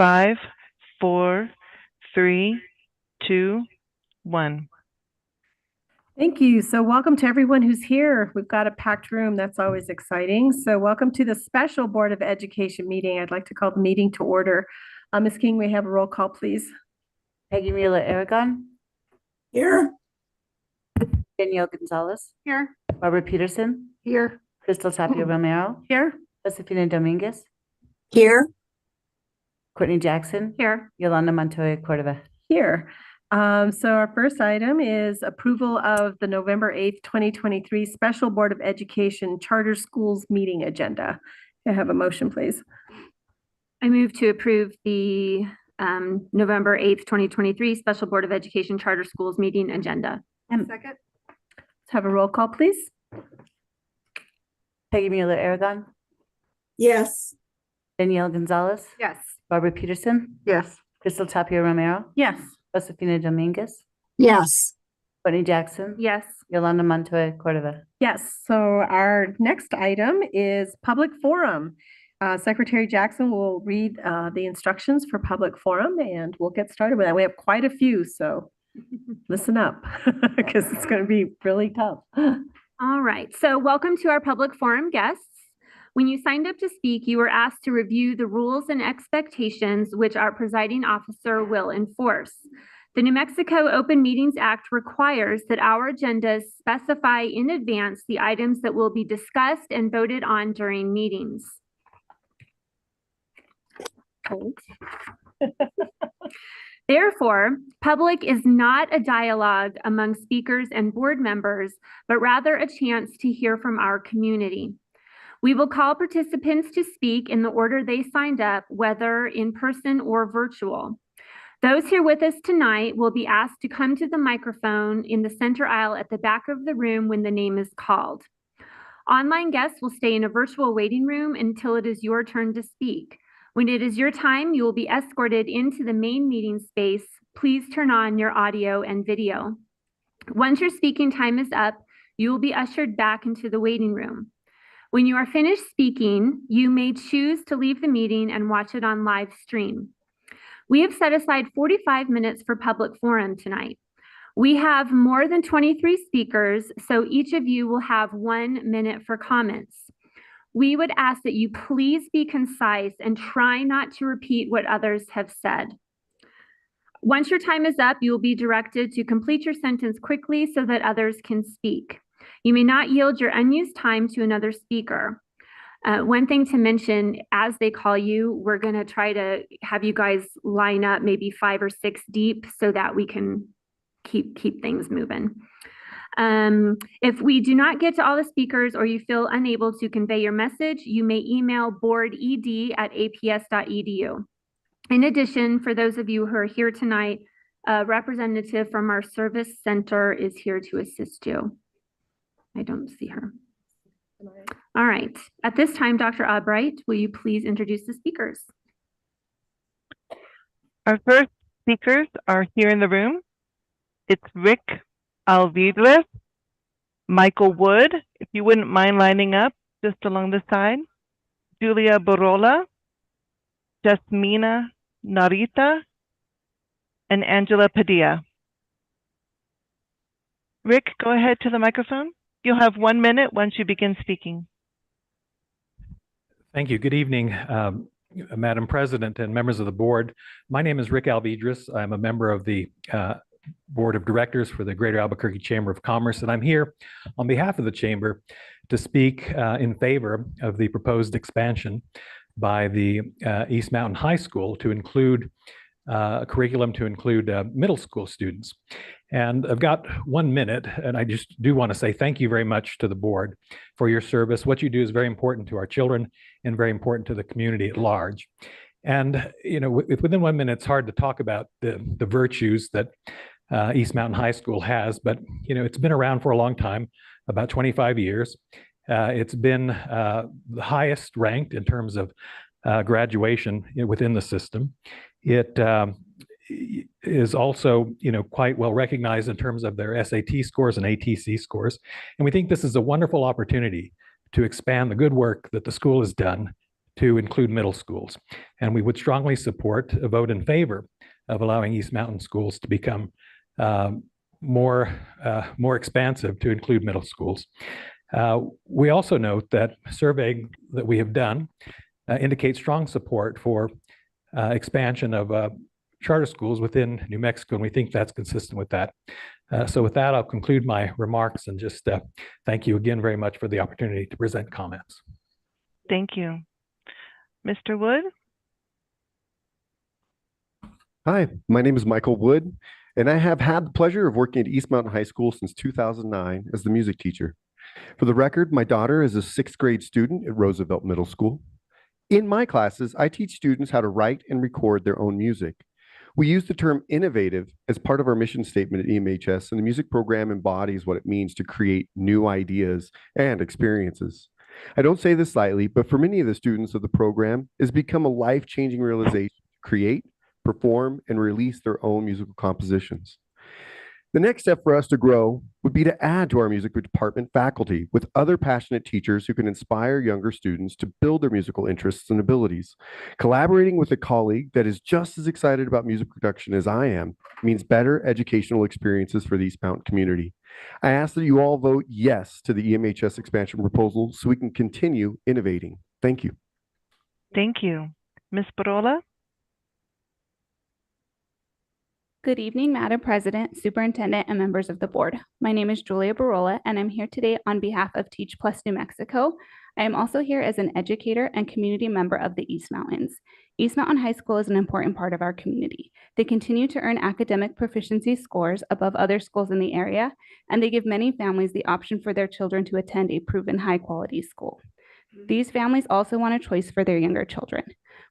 5, 4, 3, 2, 1. Thank you. So welcome to everyone who's here. We've got a packed room. That's always exciting. So welcome to the special Board of Education meeting. I'd like to call the meeting to order. Ms. King, we have a roll call, please. Peggy Mueller-Aragon. Here. Danielle Gonzalez. Here. Barbara Peterson. Here. Crystal Tapia Romero. Here. Josefina Dominguez. Here. Courtney Jackson. Here. Yolanda Montoya Cordova. Here. So our first item is approval of the November 8th, 2023 Special Board of Education Charter Schools Meeting Agenda. Can I have a motion, please? I move to approve the November 8th, 2023 Special Board of Education Charter Schools Meeting Agenda. Second. Let's have a roll call, please. Peggy Mueller-Aragon. Yes. Danielle Gonzalez. Yes. Barbara Peterson. Yes. Crystal Tapia Romero. Yes. Josefina Dominguez. Yes. Courtney Jackson. Yes. Yolanda Montoya Cordova. Yes. So our next item is public forum. Secretary Jackson will read the instructions for public forum and we'll get started with that. We have quite a few, so listen up because it's going to be really tough. All right. So welcome to our public forum guests. When you signed up to speak, you were asked to review the rules and expectations which our presiding officer will enforce. The New Mexico Open Meetings Act requires that our agendas specify in advance the items that will be discussed and voted on during meetings. Therefore, public is not a dialogue among speakers and board members, but rather a chance to hear from our community. We will call participants to speak in the order they signed up, whether in person or virtual. Those here with us tonight will be asked to come to the microphone in the center aisle at the back of the room when the name is called. Online guests will stay in a virtual waiting room until it is your turn to speak. When it is your time, you will be escorted into the main meeting space. Please turn on your audio and video. Once your speaking time is up, you will be ushered back into the waiting room. When you are finished speaking, you may choose to leave the meeting and watch it on live stream. We have set aside 45 minutes for public forum tonight. We have more than 23 speakers, so each of you will have 1 minute for comments. We would ask that you please be concise and try not to repeat what others have said. Once your time is up, you will be directed to complete your sentence quickly so that others can speak. You may not yield your unused time to another speaker. One thing to mention, as they call you, we're going to try to have you guys line up maybe 5 or 6 deep so that we can keep things moving. If we do not get to all the speakers or you feel unable to convey your message, you may email boarded@aps.edu. In addition, for those of you who are here tonight, a representative from our service center is here to assist you. I don't see her. All right. At this time, Dr. Albright, will you please introduce the speakers? Our first speakers are here in the room. It's Rick Alvidrez, Michael Wood, if you wouldn't mind lining up just along the side, Julia Borola, Jasmina Narita, and Angela Padilla. Rick, go ahead to the microphone. You'll have 1 minute once you begin speaking. Thank you. Good evening, Madam President and members of the board. My name is Rick Alvidrez. I'm a member of the Board of Directors for the Greater Albuquerque Chamber of Commerce, and I'm here on behalf of the Chamber to speak in favor of the proposed expansion by the East Mountain High School to include a curriculum to include middle school students. And I've got 1 minute, and I just do want to say thank you very much to the board for your service. What you do is very important to our children and very important to the community at large. And, you know, within 1 minute, it's hard to talk about the virtues that East Mountain High School has, but, you know, it's been around for a long time, about 25 years. It's been the highest ranked in terms of graduation within the system. It is also, you know, quite well recognized in terms of their SAT scores and ATC scores. And we think this is a wonderful opportunity to expand the good work that the school has done to include middle schools. And we would strongly support a vote in favor of allowing East Mountain schools to become more expansive to include middle schools. We also note that survey that we have done indicates strong support for expansion of charter schools within New Mexico, and we think that's consistent with that. So with that, I'll conclude my remarks and just thank you again very much for the opportunity to present comments. Thank you. Mr. Wood? Hi, my name is Michael Wood, and I have had the pleasure of working at East Mountain High School since 2009 as the music teacher. For the record, my daughter is a 6th grade student at Roosevelt Middle School. In my classes, I teach students how to write and record their own music. We use the term innovative as part of our mission statement at EMHS, and the music program embodies what it means to create new ideas and experiences. I don't say this lightly, but for many of the students of the program, it's become a life-changing realization to create, perform, and release their own musical compositions. The next step for us to grow would be to add to our music department faculty with other passionate teachers who can inspire younger students to build their musical interests and abilities. Collaborating with a colleague that is just as excited about music production as I am means better educational experiences for the East Mountain community. I ask that you all vote yes to the EMHS expansion proposal so we can continue innovating. Thank you. Thank you. Ms. Barola? Good evening, Madam President, Superintendent, and members of the board. My name is Julia Barola, and I'm here today on behalf of Teach Plus New Mexico. I am also here as an educator and community member of the East Mountains. East Mountain High School is an important part of our community. They continue to earn academic proficiency scores above other schools in the area, and they give many families the option for their children to attend a proven high-quality school. These families also want a choice for their younger children.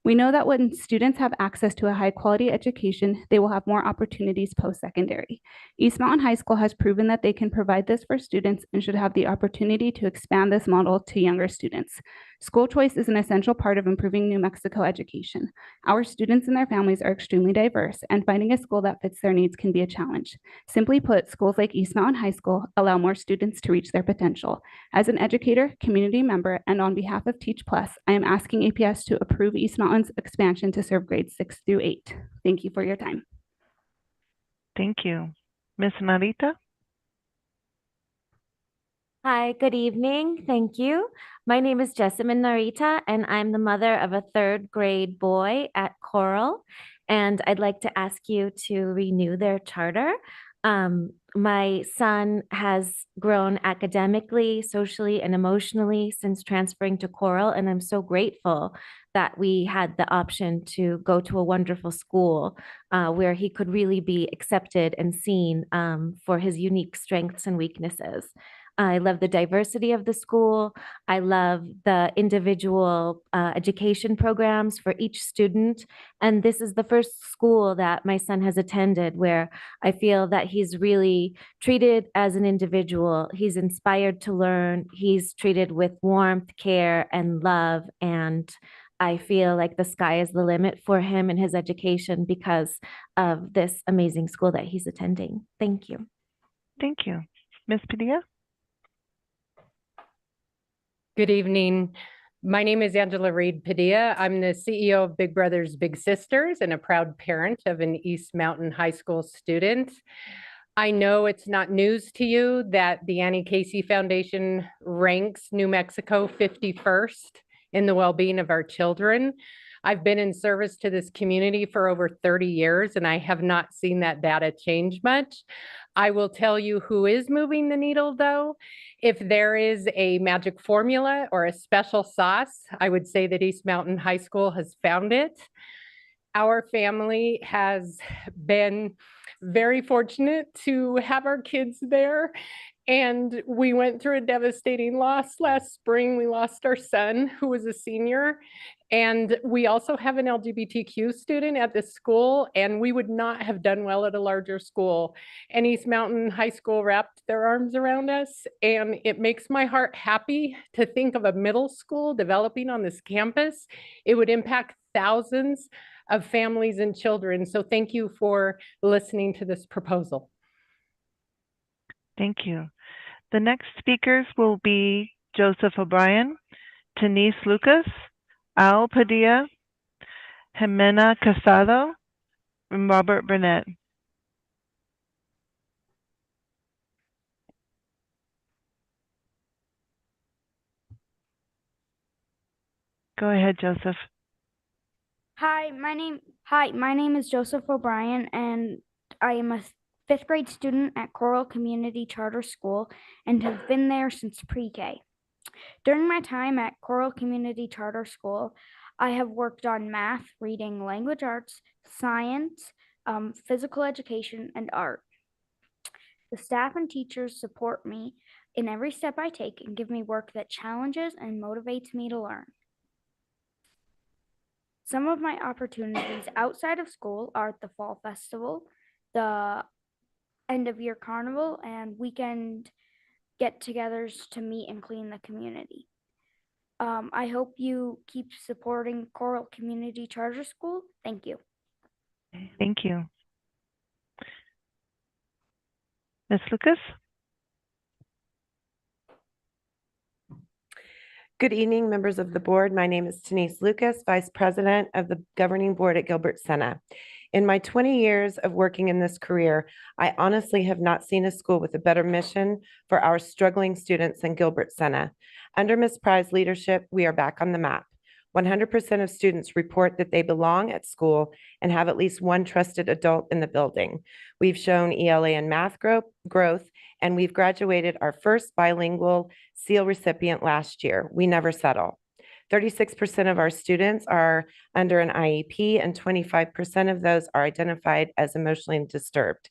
We know that when students have access to a high-quality education, they will have more opportunities post-secondary. East Mountain High School has proven that they can provide this for students and should have the opportunity to expand this model to younger students. School choice is an essential part of improving New Mexico education. Our students and their families are extremely diverse, and finding a school that fits their needs can be a challenge. Simply put, schools like East Mountain High School allow more students to reach their potential. As an educator, community member, and on behalf of Teach Plus, I am asking APS to approve East Mountain's expansion to serve grades 6 through 8. Thank you for your time. Thank you. Ms. Narita? Hi, good evening. Thank you. My name is Jessamine Narita, and I'm the mother of a 3rd grade boy at Coral. And I'd like to ask you to renew their charter. My son has grown academically, socially, and emotionally since transferring to Coral, and I'm so grateful that we had the option to go to a wonderful school where he could really be accepted and seen for his unique strengths and weaknesses. I love the diversity of the school. I love the individual education programs for each student. And this is the first school that my son has attended where I feel that he's really treated as an individual. He's inspired to learn. He's treated with warmth, care, and love. And I feel like the sky is the limit for him and his education because of this amazing school that he's attending. Thank you. Thank you. Ms. Padilla? Good evening. My name is Angela Reed Padilla. I'm the CEO of Big Brothers Big Sisters and a proud parent of an East Mountain High School student. I know it's not news to you that the Annie Casey Foundation ranks New Mexico 51st in the well-being of our children. I've been in service to this community for over 30 years, and I have not seen that data change much. I will tell you who is moving the needle, though. If there is a magic formula or a special sauce, I would say that East Mountain High School has found it. Our family has been very fortunate to have our kids there. And we went through a devastating loss last spring. We lost our son, who was a senior. And we also have an LGBTQ student at this school, and we would not have done well at a larger school. And East Mountain High School wrapped their arms around us, and it makes my heart happy to think of a middle school developing on this campus. It would impact thousands of families and children. So thank you for listening to this proposal. Thank you. The next speakers will be Joseph O'Brien, Denise Lucas, Al Padilla, Jimena Casado, and Robert Burnett. Go ahead, Joseph. Hi, my name is Joseph O'Brien, and I am a fifth grade student at Coral Community Charter School and have been there since pre-K. During my time at Coral Community Charter School, I have worked on math, reading, language arts, science, physical education, and art. The staff and teachers support me in every step I take and give me work that challenges and motivates me to learn. Some of my opportunities outside of school are the Fall Festival, the end of year carnival, and weekend get-togethers to meet and clean the community. I hope you keep supporting Coral Community Charter School. Thank you. Thank you. Ms. Lucas? Good evening, members of the board. My name is Denise Lucas, Vice President of the Governing Board at Gilbert Sena. In my 20 years of working in this career, I honestly have not seen a school with a better mission for our struggling students than Gilbert Sena. Under Ms. Pry's leadership, we are back on the map. 100% of students report that they belong at school and have at least one trusted adult in the building. We've shown ELA and math growth, and we've graduated our first bilingual SEAL recipient last year. We never settle. 36% of our students are under an IEP, and 25% of those are identified as emotionally disturbed.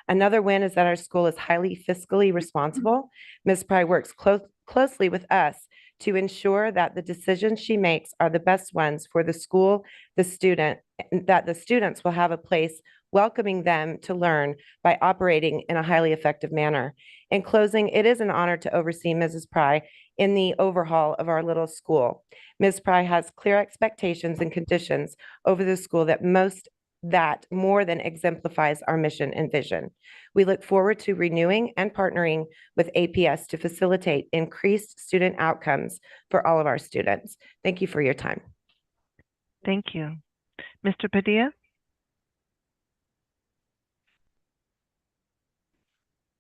Another win is that our school is highly fiscally responsible. Ms. Pry works closely with us to ensure that the decisions she makes are the best ones for the school, the student, and that the students will have a place welcoming them to learn by operating in a highly effective manner. In closing, it is an honor to oversee Mrs. Pry in the overhaul of our little school. Ms. Pry has clear expectations and conditions over the school that more than exemplifies our mission and vision. We look forward to renewing and partnering with APS to facilitate increased student outcomes for all of our students. Thank you for your time. Thank you. Mr. Padilla?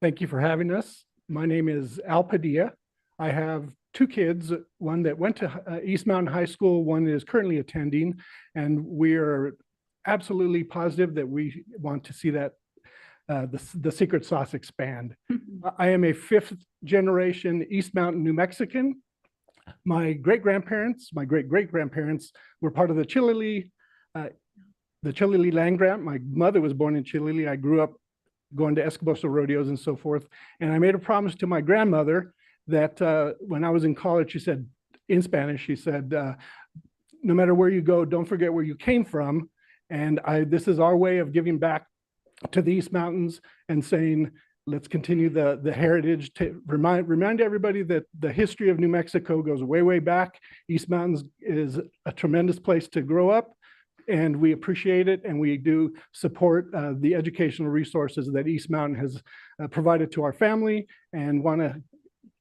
Thank you for having us. My name is Al Padilla. I have two kids, one that went to East Mountain High School, one is currently attending, and we are absolutely positive that we want to see that the secret sauce expand. I am a fifth generation East Mountain New Mexican. My great-grandparents, my great-great-grandparents were part of the Chilili land grant. My mother was born in Chilili. I grew up going to Escoboso rodeos and so forth. And I made a promise to my grandmother that when I was in college, she said, in Spanish, she said, no matter where you go, don't forget where you came from. And this is our way of giving back to the East Mountains and saying, let's continue the heritage, to remind everybody that the history of New Mexico goes way, way back. East Mountains is a tremendous place to grow up, and we appreciate it, and we do support the educational resources that East Mountain has provided to our family, and want to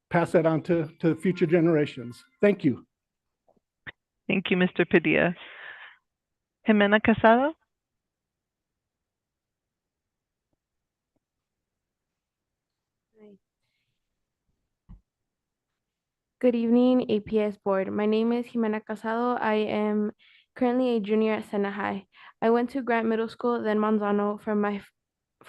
pass that on to future generations. Thank you. Thank you, Mr. Padilla. Jimena Casado? Good evening, APS board. My name is Jimena Casado. I am currently a junior at Sena High. I went to Grant Middle School, then Manzano for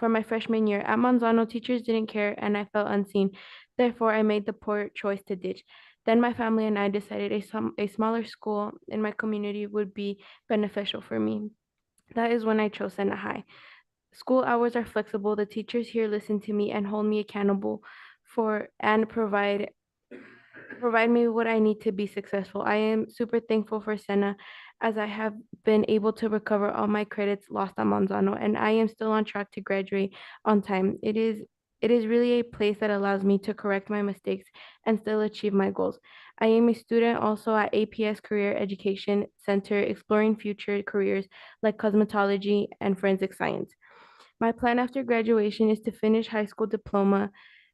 my freshman year. At Manzano, teachers didn't care and I felt unseen. Therefore, I made the poor choice to ditch. Then my family and I decided a smaller school in my community would be beneficial for me. That is when I chose Sena High. School hours are flexible. The teachers here listen to me and hold me accountable and provide me what I need to be successful. I am super thankful for Sena as I have been able to recover all my credits lost at Manzano, and I am still on track to graduate on time. It is really a place that allows me to correct my mistakes and still achieve my goals. I am a student also at APS Career Education Center, exploring future careers like cosmetology and forensic science. My plan after graduation is to finish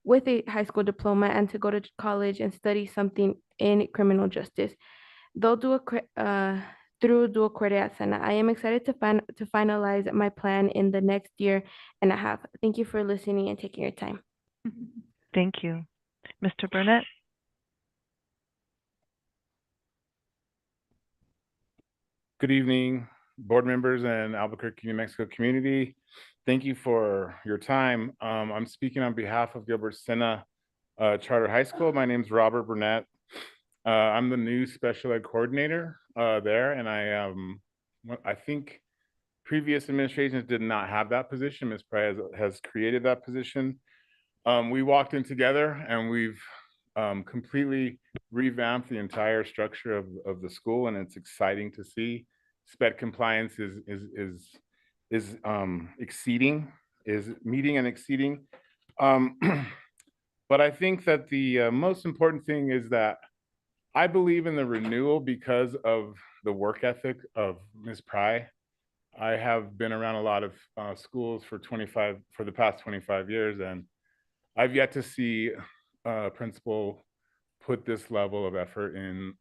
with a high school diploma and to go to college and study something in criminal justice. through dual credit at Sena. I am excited to finalize my plan in the next year and a half. Thank you for listening and taking your time. Thank you. Mr. Burnett? Good evening, board members and Albuquerque, New Mexico community. Thank you for your time. I'm speaking on behalf of Gilbert Sena Charter High School. My name is Robert Burnett. I'm the new special ed coordinator there, and I think previous administrations did not have that position. Ms. Pry has created that position. We walked in together and we've completely revamped the entire structure of the school, and it's exciting to see. SPED compliance is meeting and exceeding. But I think that the most important thing is that I believe in the renewal because of the work ethic of Ms. Pry. I have been around a lot of schools for the past 25 years, and I've yet to see a principal put this level of effort in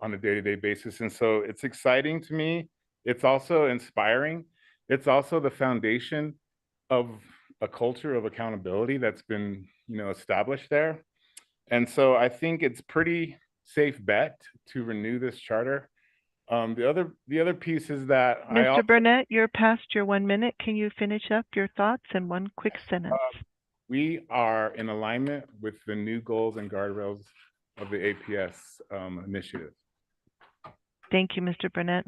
on a day-to-day basis. And so it's exciting to me. It's also inspiring. It's also the foundation of a culture of accountability that's been, established there. And so I think it's pretty safe bet to renew this charter. The other piece is that Mr. Burnett, you're past your 1 minute. Can you finish up your thoughts in one quick sentence? We are in alignment with the new goals and guardrails of the APS initiative. Thank you, Mr. Burnett.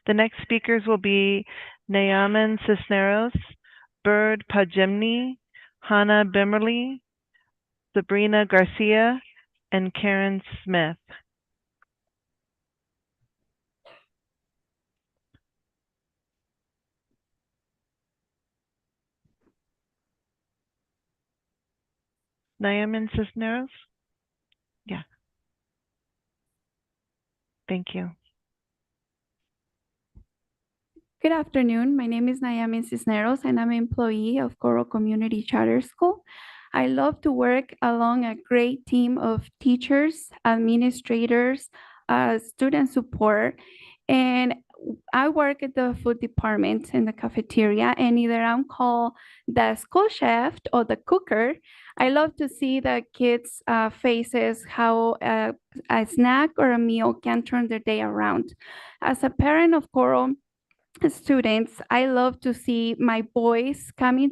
The next speakers will be Nayaman Cisneros, Bird Pajemni, Hannah Bimmerly, Sabrina Garcia, and Karen Smith. Nayaman Cisneros? Yeah. Thank you. Good afternoon. My name is Nayamin Cisneros, and I'm an employee of Coral Community Charter School. I love to work along a great team of teachers, administrators, student support, and I work at the food department in the cafeteria, and either I'm called the school chef or the cooker. I love to see the kids' faces, how a snack or a meal can turn their day around. As a parent of Coral students, I love to see my boys coming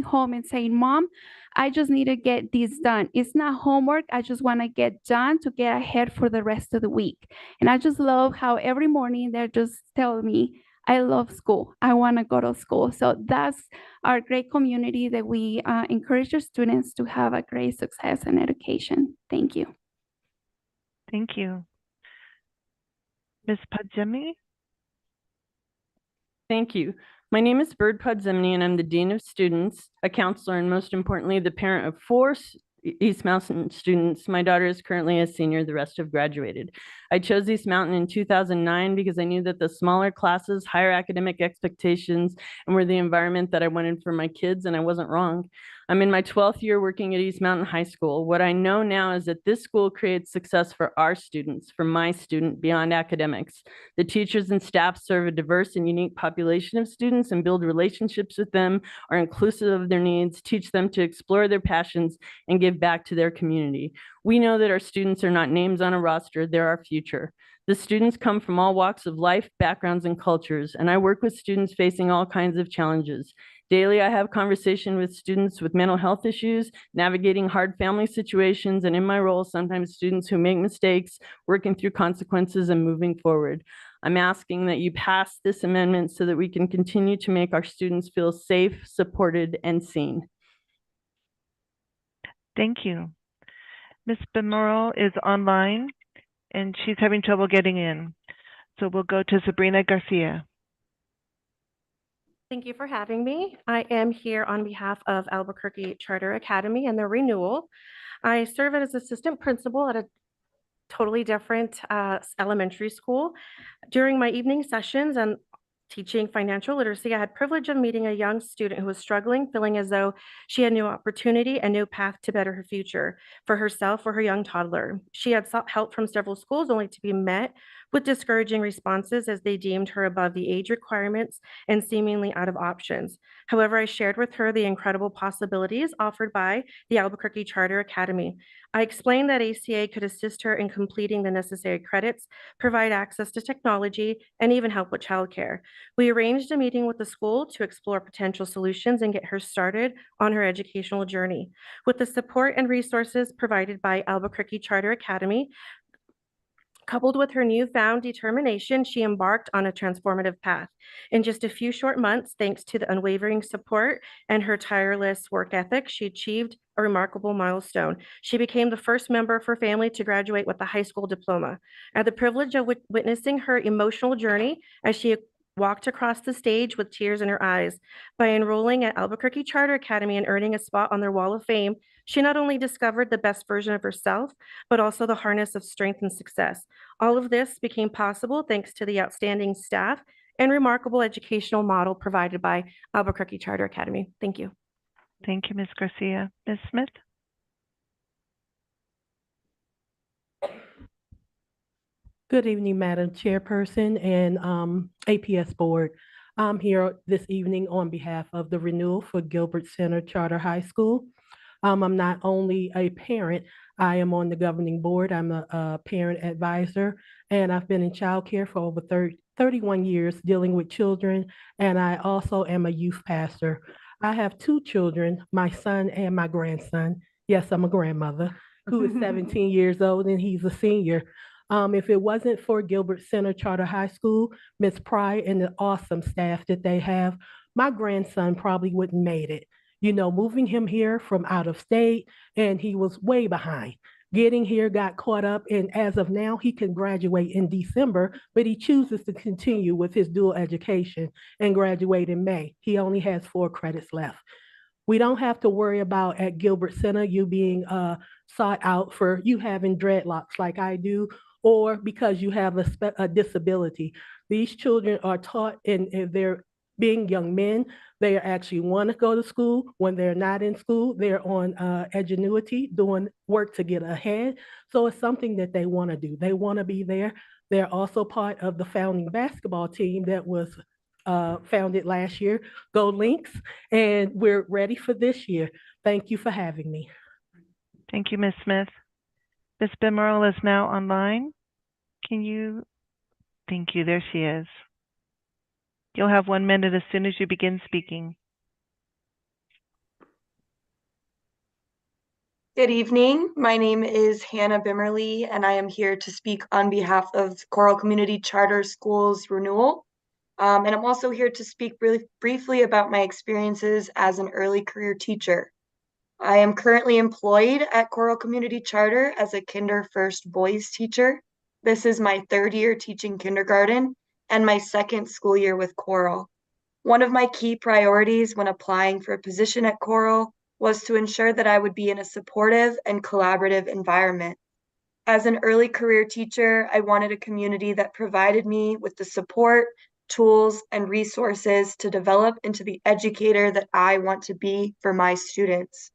home and saying, "Mom, I just need to get this done. It's not homework. I just want to get done to get ahead for the rest of the week." And I just love how every morning they're just telling me, "I love school. I want to go to school." So that's our great community that we encourage our students to have a great success in education. Thank you. Thank you. Ms. Pajemi? Thank you. My name is Bird Podzemny, and I'm the Dean of Students, a counselor, and most importantly, the parent of 4 East Mountain students. My daughter is currently a senior, the rest have graduated. I chose East Mountain in 2009 because I knew that the smaller classes, higher academic expectations, and were the environment that I wanted for my kids, and I wasn't wrong. I'm in my 12th year working at East Mountain High School. What I know now is that this school creates success for our students, for my student, beyond academics. The teachers and staff serve a diverse and unique population of students and build relationships with them, are inclusive of their needs, teach them to explore their passions, and give back to their community. We know that our students are not names on a roster, they're our future. The students come from all walks of life, backgrounds, and cultures, and I work with students facing all kinds of challenges. Daily, I have conversation with students with mental health issues, navigating hard family situations, and in my role, sometimes students who make mistakes, working through consequences and moving forward. I'm asking that you pass this amendment so that we can continue to make our students feel safe, supported, and seen. Thank you. Ms. Bimmerl is online and she's having trouble getting in. So we'll go to Sabrina Garcia. Thank you for having me. I am here on behalf of Albuquerque Charter Academy and their renewal. I serve as assistant principal at a totally different elementary school. During my evening sessions and teaching financial literacy, I had privilege of meeting a young student who was struggling, feeling as though she had no opportunity and no path to better her future for herself or her young toddler. She had sought help from several schools only to be met with discouraging responses as they deemed her above the age requirements and seemingly out of options. However, I shared with her the incredible possibilities offered by the Albuquerque Charter Academy. I explained that ACA could assist her in completing the necessary credits, provide access to technology, and even help with childcare. We arranged a meeting with the school to explore potential solutions and get her started on her educational journey. With the support and resources provided by Albuquerque Charter Academy, coupled with her newfound determination, she embarked on a transformative path. In just a few short months, thanks to the unwavering support and her tireless work ethic, she achieved a remarkable milestone. She became the first member of her family to graduate with a high school diploma. I had the privilege of witnessing her emotional journey as she walked across the stage with tears in her eyes. By enrolling at Albuquerque Charter Academy and earning a spot on their Wall of Fame, she not only discovered the best version of herself, but also the harness of strength and success. All of this became possible thanks to the outstanding staff and remarkable educational model provided by Albuquerque Charter Academy. Thank you. Thank you, Ms. Garcia. Ms. Smith? Good evening, Madam Chairperson and APS Board. I'm here this evening on behalf of the renewal for Gilbert Center Charter High School. I'm not only a parent, I am on the governing board. I'm a parent advisor, and I've been in childcare for over 31 years dealing with children, and I also am a youth pastor. I have two children, my son and my grandson. Yes, I'm a grandmother who is 17 years old, and he's a senior. If it wasn't for Gilbert Center Charter High School, Ms. Pry and the awesome staff that they have, my grandson probably wouldn't made it. You know, moving him here from out of state, and he was way behind. Getting here, got caught up, and as of now, he can graduate in December, but he chooses to continue with his dual education and graduate in May. He only has 4 credits left. We don't have to worry about at Gilbert Center you being sought out for you having dreadlocks like I do, or because you have a disability. These children are taught and they're being young men, they actually want to go to school. When they're not in school, they're on Edgenuity, doing work to get ahead. So it's something that they want to do. They want to be there. They're also part of the founding basketball team that was founded last year, Go Lynx, and we're ready for this year. Thank you for having me. Thank you, Ms. Smith. Ms. Bemerle is now online. Can you? Thank you. There she is. You'll have 1 minute as soon as you begin speaking. Good evening. My name is Hannah Bimmerly, and I am here to speak on behalf of Coral Community Charter Schools Renewal. And I'm also here to speak really briefly about my experiences as an early career teacher. I am currently employed at Coral Community Charter as a Kinder First Boys teacher. This is my 3rd year teaching kindergarten and my 2nd school year with Coral. One of my key priorities when applying for a position at Coral was to ensure that I would be in a supportive and collaborative environment. As an early career teacher, I wanted a community that provided me with the support, tools, and resources to develop into the educator that I want to be for my students.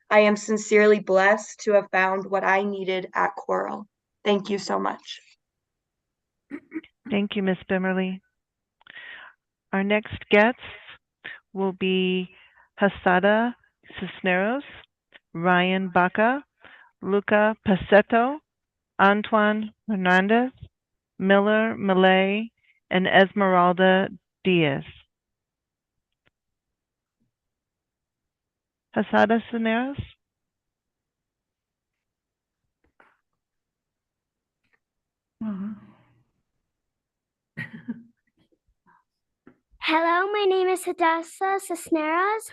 I am sincerely blessed to have found what I needed at Coral. Thank you so much. Thank you, Ms. Bimmerly. Our next guests will be Hasada Cisneros, Ryan Baca, Luca Paceto, Antoine Hernandez, Miller Malay, and Esmeralda Diaz. Hasada Cisneros. Hello, my name is Hadassah Cisneros.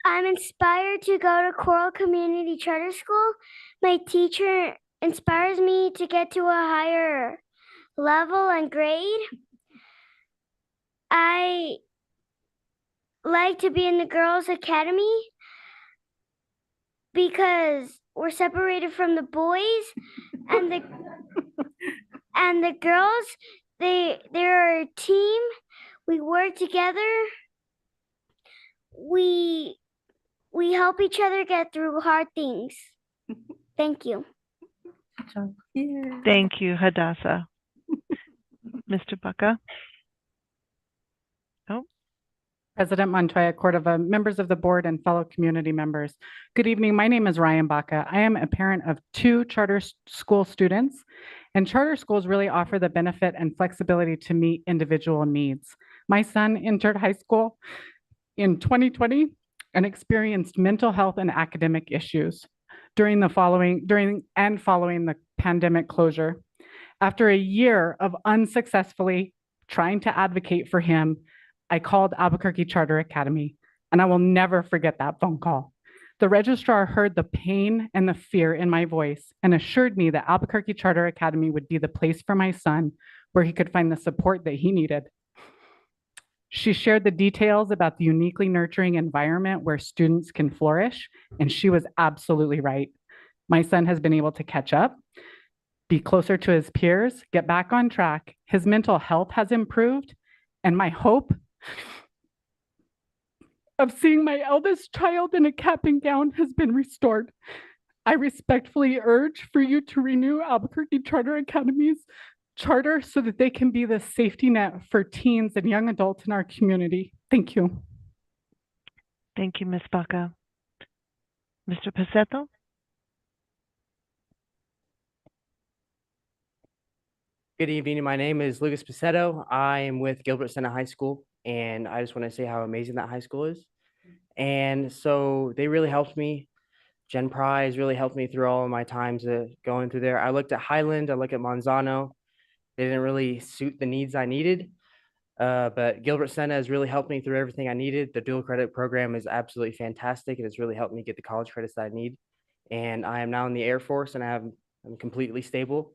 I'm inspired to go to Coral Community Charter School. My teacher inspires me to get to a higher level and grade. I like to be in the Girls Academy because we're separated from the boys and the girls. they're a team. We work together. We help each other get through hard things. Thank you. Thank you, Hadassah. Mr. Baca? Oh, President Montoya Cordova, members of the board, and fellow community members. Good evening. My name is Ryan Baca. I am a parent of 2 charter school students, and charter schools really offer the benefit and flexibility to meet individual needs. My son entered high school in 2020 and experienced mental health and academic issues during following the pandemic closure. After a year of unsuccessfully trying to advocate for him, I called Albuquerque Charter Academy, and I will never forget that phone call. The registrar heard the pain and the fear in my voice and assured me that Albuquerque Charter Academy would be the place for my son where he could find the support that he needed. She shared the details about the uniquely nurturing environment where students can flourish, and she was absolutely right. My son has been able to catch up, be closer to his peers, get back on track. His mental health has improved, and my hope of seeing my eldest child in a cap and gown has been restored. I respectfully urge for you to renew Albuquerque Charter Academy's charter so that they can be the safety net for teens and young adults in our community. Thank you. thank you, Ms. Baca. Mr. Pacetto? Good evening. My name is Lucas Pacetto. I am with Gilbert Sena High School, and I just want to say how amazing that high school is. And so they really helped me. Jen Pry has really helped me through all of my times going through there. I looked at Highland, I looked at Monzano. They didn't really suit the needs I needed, but Gilbert Sena has really helped me through everything I needed. The dual credit program is absolutely fantastic. It has really helped me get the college credits that I need. And I am now in the Air Force, and I'm completely stable.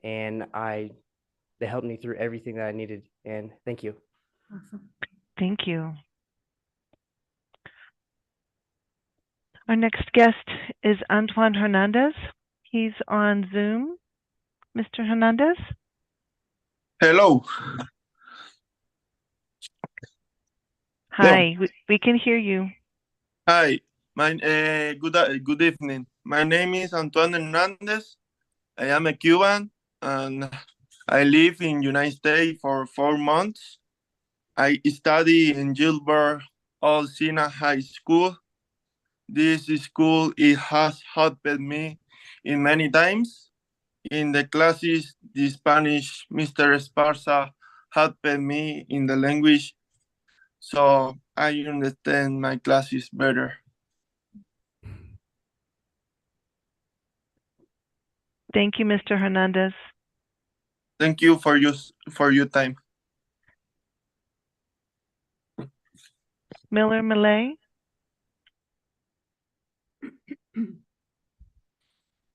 And they helped me through everything that I needed. And thank you. Awesome. Thank you. Our next guest is Antoine Hernandez. He's on Zoom. Mr. Hernandez? Hello. Hi, we can hear you. Hi. Good evening. My name is Antoine Hernandez. I am a Cuban, and I live in United States for 4 months. I study in Gilbert Sena High School. This school, it has helped me in many times. In the classes, the Spanish, Mr. Esparza helped me in the language, so I understand my classes better. Thank you, Mr. Hernandez. Thank you for your time. Miller Malay?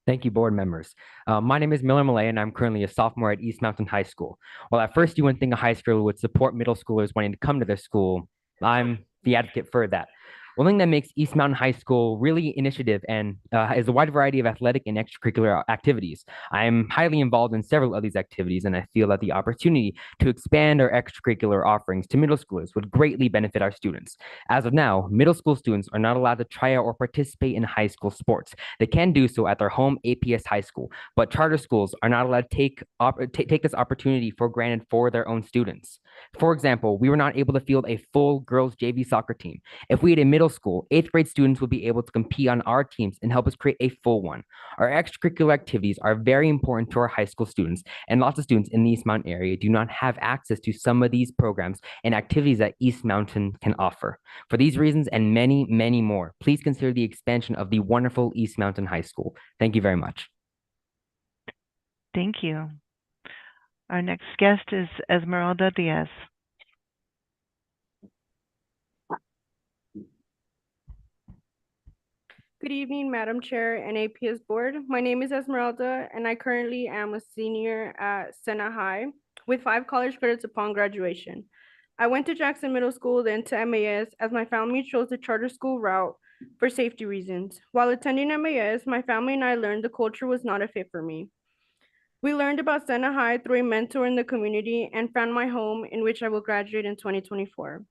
Thank you, board members. My name is Miller Malay, and I'm currently a sophomore at East Mountain High School. While at first you wouldn't think a high school would support middle schoolers wanting to come to their school, I'm the advocate for that. One thing that makes East Mountain High School really initiative and is a wide variety of athletic and extracurricular activities. I'm highly involved in several of these activities, and I feel that the opportunity to expand our extracurricular offerings to middle schoolers would greatly benefit our students. As of now, middle school students are not allowed to try out or participate in high school sports. They can do so at their home APS high school, but charter schools are not allowed to take this opportunity for granted for their own students. For example, we were not able to field a full girls JV soccer team. If we had a middle school, 8th grade students would be able to compete on our teams and help us create a full one. Our extracurricular activities are very important to our high school students, and lots of students in the East Mountain area do not have access to some of these programs and activities that East Mountain can offer. For these reasons and many, many more, please consider the expansion of the wonderful East Mountain High School. Thank you very much. Thank you. Our next guest is Esmeralda Diaz. Good evening, Madam Chair and APS Board. My name is Esmeralda, and I currently am a senior at Sena High with 5 college credits upon graduation. I went to Jackson Middle School, then to MAS, as my family chose the charter school route for safety reasons. While attending MAS, my family and I learned the culture was not a fit for me. We learned about Sena High through a mentor in the community and found my home in which I will graduate in 2024.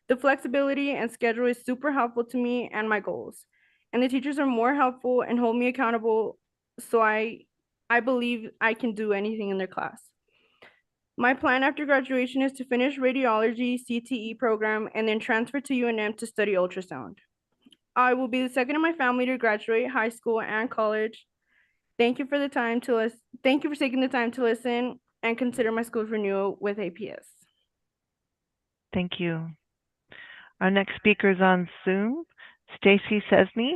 The flexibility and schedule is super helpful to me and my goals. And the teachers are more helpful and hold me accountable, so I believe I can do anything in their class. My plan after graduation is to finish radiology CTE program and then transfer to UNM to study ultrasound. I will be the second in my family to graduate high school and college. Thank you for taking the time to listen and consider my school's renewal with APS. Thank you. Our next speaker is on Zoom, Stacy Cesny.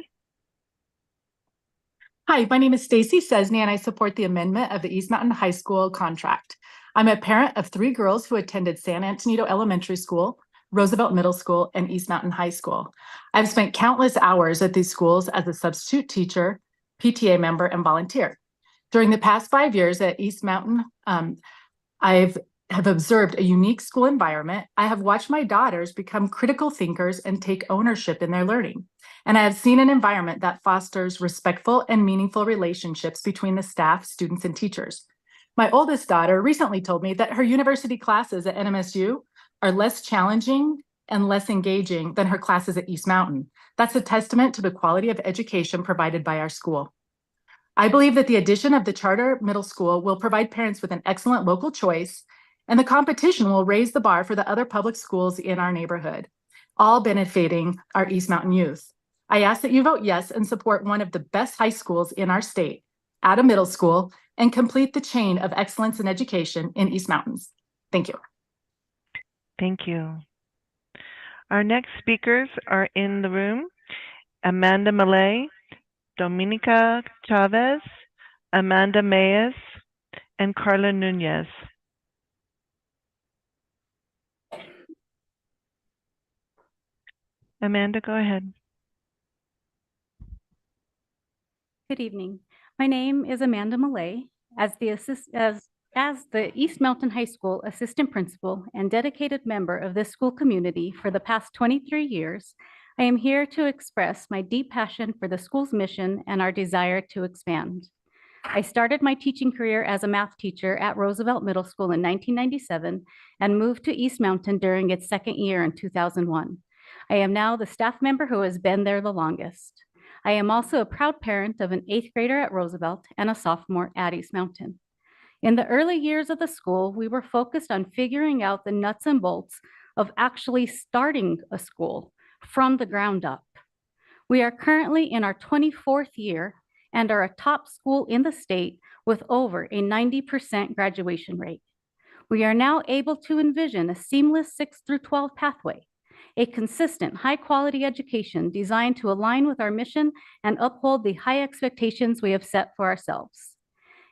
Hi, my name is Stacy Cesny, and I support the amendment of the East Mountain High School contract. I'm a parent of 3 girls who attended San Antonio Elementary School, Roosevelt Middle School, and East Mountain High School. I've spent countless hours at these schools as a substitute teacher, PTA member, and volunteer. During the past 5 years at East Mountain, I have observed a unique school environment. I have watched my daughters become critical thinkers and take ownership in their learning. And I have seen an environment that fosters respectful and meaningful relationships between the staff, students, and teachers. My oldest daughter recently told me that her university classes at NMSU are less challenging and less engaging than her classes at East Mountain. That's a testament to the quality of education provided by our school. I believe that the addition of the charter middle school will provide parents with an excellent local choice, and the competition will raise the bar for the other public schools in our neighborhood, all benefiting our East Mountain youth. I ask that you vote yes and support one of the best high schools in our state, Adam Middle School, and complete the chain of excellence in education in East Mountains. Thank you. Thank you. Our next speakers are in the room, Amanda Malay, Dominica Chavez, Amanda Mayes, and Carla Nunez. Amanda, go ahead. Good evening. My name is Amanda Malay. As the East Mountain High School assistant principal and dedicated member of this school community for the past 23 years, I am here to express my deep passion for the school's mission and our desire to expand. I started my teaching career as a math teacher at Roosevelt Middle School in 1997 and moved to East Mountain during its second year in 2001. I am now the staff member who has been there the longest. I am also a proud parent of an 8th grader at Roosevelt and a sophomore at East Mountain. In the early years of the school, we were focused on figuring out the nuts and bolts of actually starting a school from the ground up. We are currently in our 24th year and are a top school in the state with over a 90% graduation rate. We are now able to envision a seamless 6 through 12 pathway, a consistent, high-quality education designed to align with our mission and uphold the high expectations we have set for ourselves.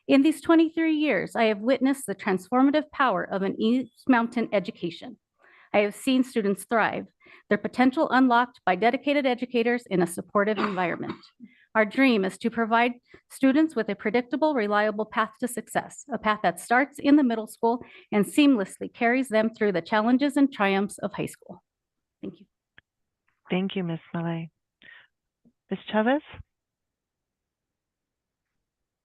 In these 23 years, I have witnessed the transformative power of an East Mountain education. I have seen students thrive, their potential unlocked by dedicated educators in a supportive environment. Our dream is to provide students with a predictable, reliable path to success, a path that starts in the middle school and seamlessly carries them through the challenges and triumphs of high school. Thank you. Thank you, Ms. Malay. Ms. Chavez?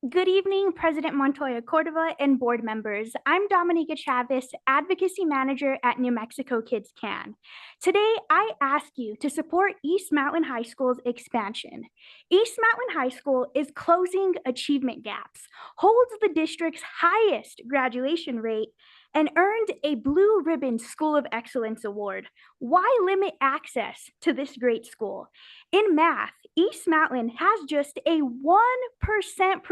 Good evening, President Montoya Cordova and board members. I'm Dominica Chavez, Advocacy Manager at New Mexico Kids Can. Today, I ask you to support East Mountain High School's expansion. East Mountain High School is closing achievement gaps, holds the district's highest graduation rate, and earned a Blue Ribbon School of Excellence Award. Why limit access to this great school? In math, East Mountain has just a 1%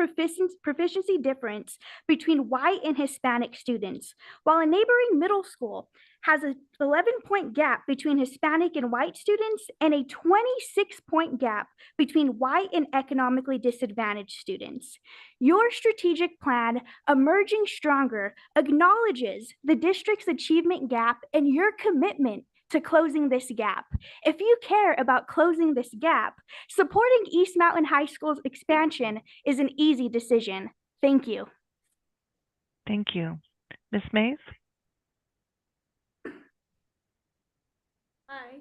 proficiency difference between white and Hispanic students, while a neighboring middle school has an 11-point gap between Hispanic and white students and a 26-point gap between white and economically disadvantaged students. Your strategic plan, Emerging Stronger, acknowledges the district's achievement gap and your commitment to closing this gap. If you care about closing this gap, supporting East Mountain High School's expansion is an easy decision. Thank you. Thank you. Ms. Mays? Hi.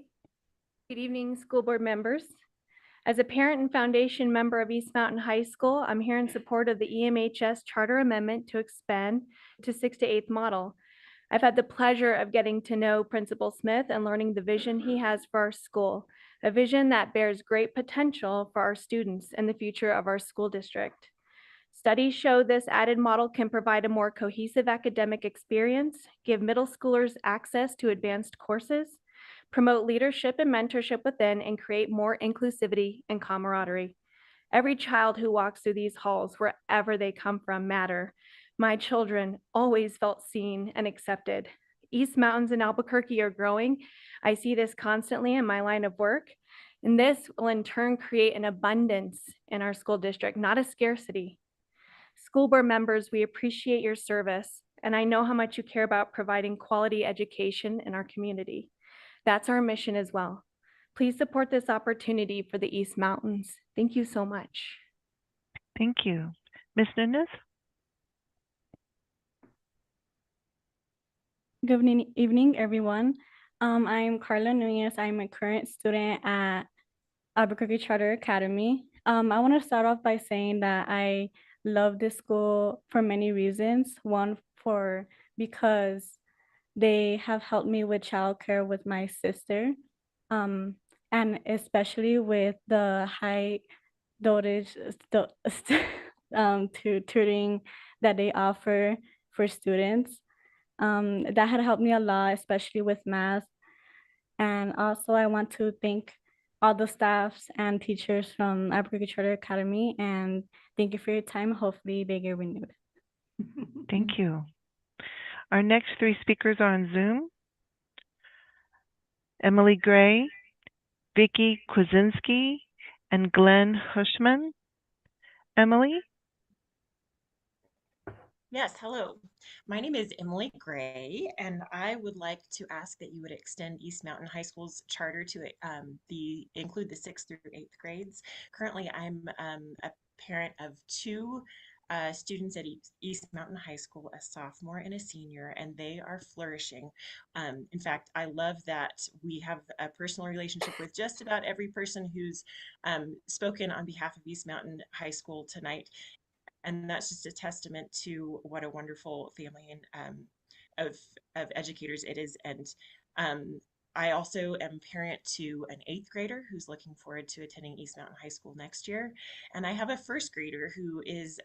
Good evening, school board members. As a parent and foundation member of East Mountain High School, I'm here in support of the EMHS charter amendment to expand to 6 to 8th model. I've had the pleasure of getting to know Principal Smith and learning the vision he has for our school, a vision that bears great potential for our students and the future of our school district. Studies show this added model can provide a more cohesive academic experience, give middle schoolers access to advanced courses, promote leadership and mentorship within, and create more inclusivity and camaraderie. Every child who walks through these halls, wherever they come from, matter. My children always felt seen and accepted. East Mountains and Albuquerque are growing. I see this constantly in my line of work, and this will in turn create an abundance in our school district, not a scarcity. School board members, we appreciate your service, and I know how much you care about providing quality education in our community. That's our mission as well. Please support this opportunity for the East Mountains. Thank you so much. Thank you. Ms. Nunes? Good evening, everyone. I'm Carla Nunez. I'm a current student at Albuquerque Charter Academy. I want to start off by saying that I love this school for many reasons. One, because they have helped me with childcare with my sister, and especially with the high dosage tutoring that they offer for students. That had helped me a lot, especially with math. And also I want to thank all the staffs and teachers from Albuquerque Charter Academy, and thank you for your time. Hopefully they get renewed. Thank you. Our next three speakers are on Zoom. Emily Gray, Vicki Kwasinski, and Glenn Hushman. Emily? Yes, hello. My name is Emily Gray, and I would like to ask that you would extend East Mountain High School's charter to include the 6th through 8th grades. Currently, I'm a parent of two students at East Mountain High School, a sophomore and a senior, and they are flourishing. In fact, I love that we have a personal relationship with just about every person who's spoken on behalf of East Mountain High School tonight. And that's just a testament to what a wonderful family and of educators it is. And I also am parent to an 8th grader who's looking forward to attending East Mountain High School next year. And I have a 1st grader who is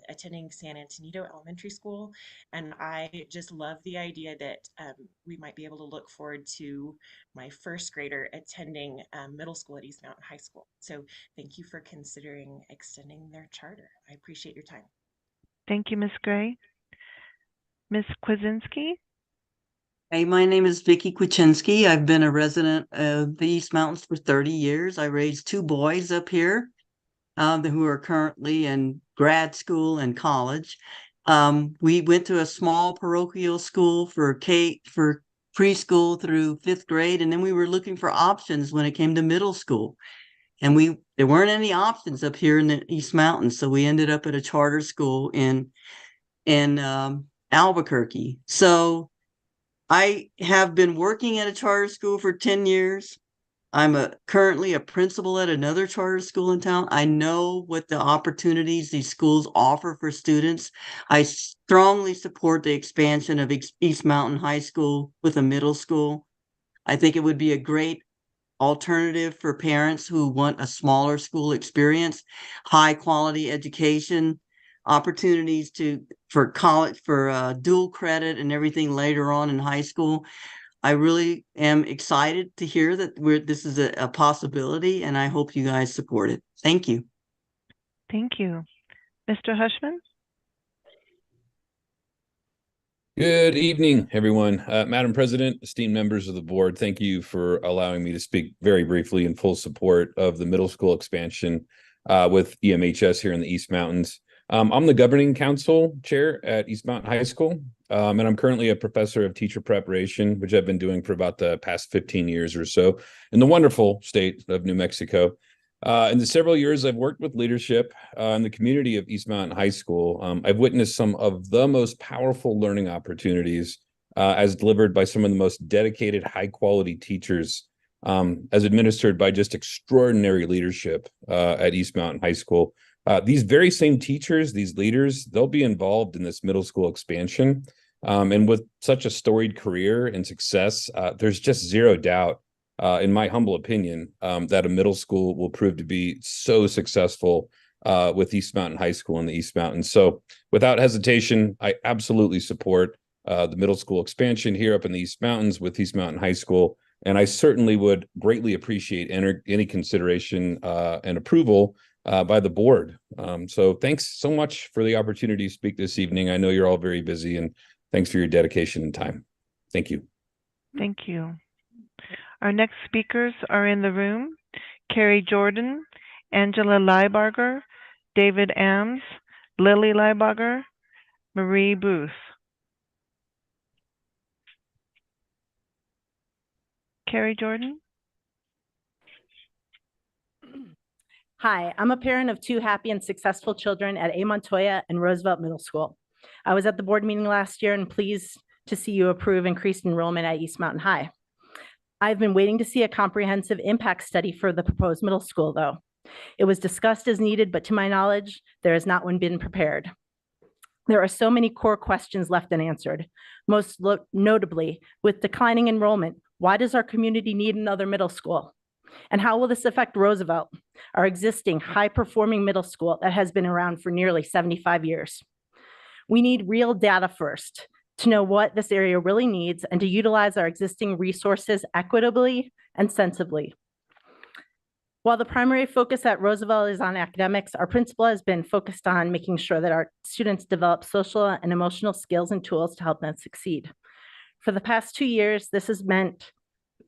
attending San Antonio Elementary School. And I just love the idea that we might be able to look forward to my 1st grader attending middle school at East Mountain High School. So thank you for considering extending their charter. I appreciate your time. Thank you, Ms. Gray. Ms. Kwasinski? Hey, my name is Vicki Kwasinski. I've been a resident of the East Mountains for 30 years. I raised two boys up here who are currently in grad school and college. We went to a small parochial school for preschool through 5th grade, and then we were looking for options when it came to middle school. And there weren't any options up here in the East Mountains, so we ended up at a charter school in Albuquerque. So I have been working at a charter school for 10 years. I'm currently a principal at another charter school in town. I know what the opportunities these schools offer for students. I strongly support the expansion of East Mountain High School with a middle school. I think it would be a great alternative for parents who want a smaller school experience, high quality education, opportunities for college, for dual credit and everything later on in high school. I really am excited to hear that this is a possibility, and I hope you guys support it. Thank you. Thank you. Mr. Hushman? Good evening, everyone. Madam President, esteemed members of the board, thank you for allowing me to speak very briefly in full support of the middle school expansion with EMHS here in the East Mountains. I'm the governing council chair at East Mountain High School, and I'm currently a professor of teacher preparation, which I've been doing for about the past 15 years or so in the wonderful state of New Mexico. In the several years I've worked with leadership in the community of East Mountain High School, I've witnessed some of the most powerful learning opportunities as delivered by some of the most dedicated, high-quality teachers as administered by just extraordinary leadership at East Mountain High School. These very same teachers, these leaders, they'll be involved in this middle school expansion. And with such a storied career and success, there's just zero doubt, in my humble opinion, that a middle school will prove to be so successful with East Mountain High School in the East Mountain. So without hesitation, I absolutely support the middle school expansion here up in the East Mountains with East Mountain High School. And I certainly would greatly appreciate any consideration and approval by the board. So thanks so much for the opportunity to speak this evening. I know you're all very busy, and thanks for your dedication and time. Thank you. Thank you. Our next speakers are in the room: Carrie Jordan, Angela Leibarger, David Ames, Lily Leibarger, Marie Booth. Carrie Jordan. Hi, I'm a parent of two happy and successful children at A. Montoya and Roosevelt Middle School. I was at the board meeting last year and pleased to see you approve increased enrollment at East Mountain High. I've been waiting to see a comprehensive impact study for the proposed middle school, though. It was discussed as needed, but to my knowledge, there has not one been prepared. There are so many core questions left unanswered. Most notably, with declining enrollment, why does our community need another middle school? And how will this affect Roosevelt, our existing high-performing middle school that has been around for nearly 75 years? We need real data first to know what this area really needs and to utilize our existing resources equitably and sensibly. While the primary focus at Roosevelt is on academics, our principal has been focused on making sure that our students develop social and emotional skills and tools to help them succeed. For the past 2 years, this has meant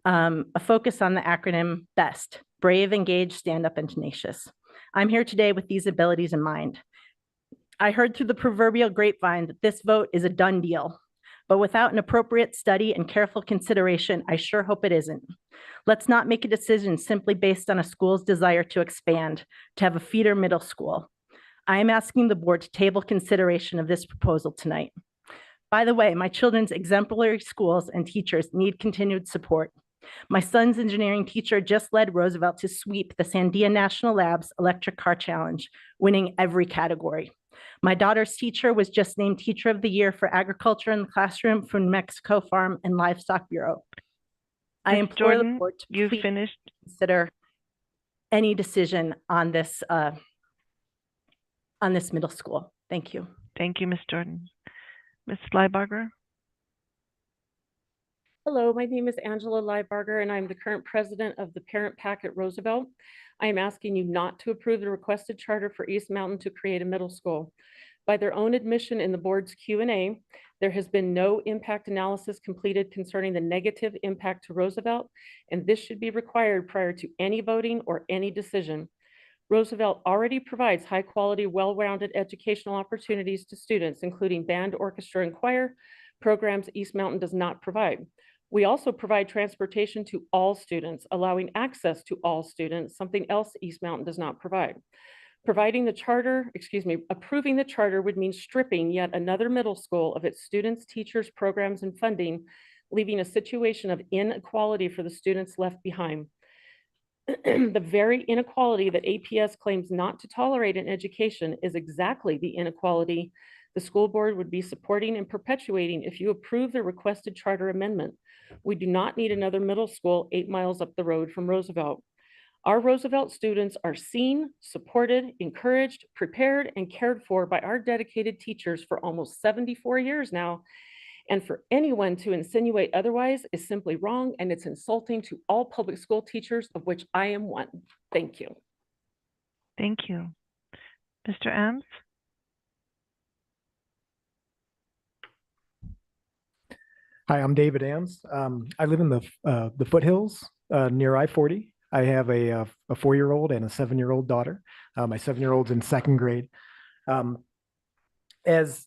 a focus on the acronym BEST: brave, engaged, stand up, and tenacious. I'm here today with these abilities in mind. I heard through the proverbial grapevine that this vote is a done deal, but without an appropriate study and careful consideration, I sure hope it isn't. Let's not make a decision simply based on a school's desire to expand, to have a feeder middle school. I am asking the board to table consideration of this proposal tonight. By the way, my children's exemplary schools and teachers need continued support. My son's engineering teacher just led Roosevelt to sweep the Sandia National Labs Electric Car Challenge, winning every category. My daughter's teacher was just named Teacher of the Year for Agriculture in the Classroom from New Mexico Farm and Livestock Bureau. I implore the board to please consider any decision on this middle school. Thank you. Thank you, Ms. Jordan. Ms. Leibarger. Hello, my name is Angela Leibarger, and I'm the current president of the Parent PAC at Roosevelt. I am asking you not to approve the requested charter for East Mountain to create a middle school. By their own admission in the board's Q&A, there has been no impact analysis completed concerning the negative impact to Roosevelt, and this should be required prior to any voting or any decision. Roosevelt already provides high-quality, well-rounded educational opportunities to students, including band, orchestra, and choir, programs East Mountain does not provide. We also provide transportation to all students, allowing access to all students, something else East Mountain does not provide. Approving the charter would mean stripping yet another middle school of its students, teachers, programs, and funding, leaving a situation of inequality for the students left behind. The very inequality that APS claims not to tolerate in education is exactly the inequality the school board would be supporting and perpetuating if you approve the requested charter amendment. We do not need another middle school 8 miles up the road from Roosevelt. Our Roosevelt students are seen, supported, encouraged, prepared, and cared for by our dedicated teachers for almost 74 years now. And for anyone to insinuate otherwise is simply wrong, and it's insulting to all public school teachers, of which I am one. Thank you. Thank you. Mr. Ames? Hi, I'm David Ames. I live in the foothills near I-40. I have a 4-year-old and a 7-year-old daughter. My 7-year-old's in 2nd grade. As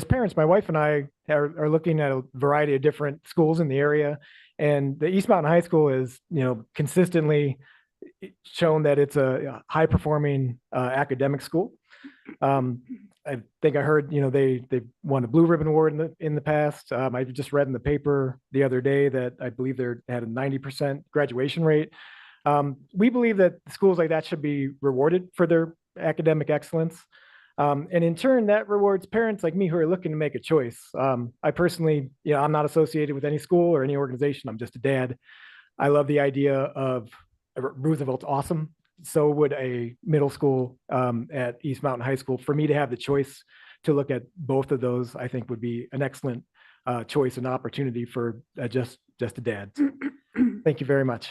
parents, my wife and I are looking at a variety of different schools in the area, and the East Mountain High School is, consistently shown that it's a high-performing academic school. I think I heard, they won a Blue Ribbon Award in the past. I just read in the paper the other day that I believe they had a 90% graduation rate. We believe that schools like that should be rewarded for their academic excellence. And in turn, that rewards parents like me who are looking to make a choice. I personally, I'm not associated with any school or any organization. I'm just a dad. I love the idea of Roosevelt's awesome. So would a middle school at East Mountain High School. For me to have the choice to look at both of those, I think would be an excellent choice and opportunity for just a dad. So, thank you very much.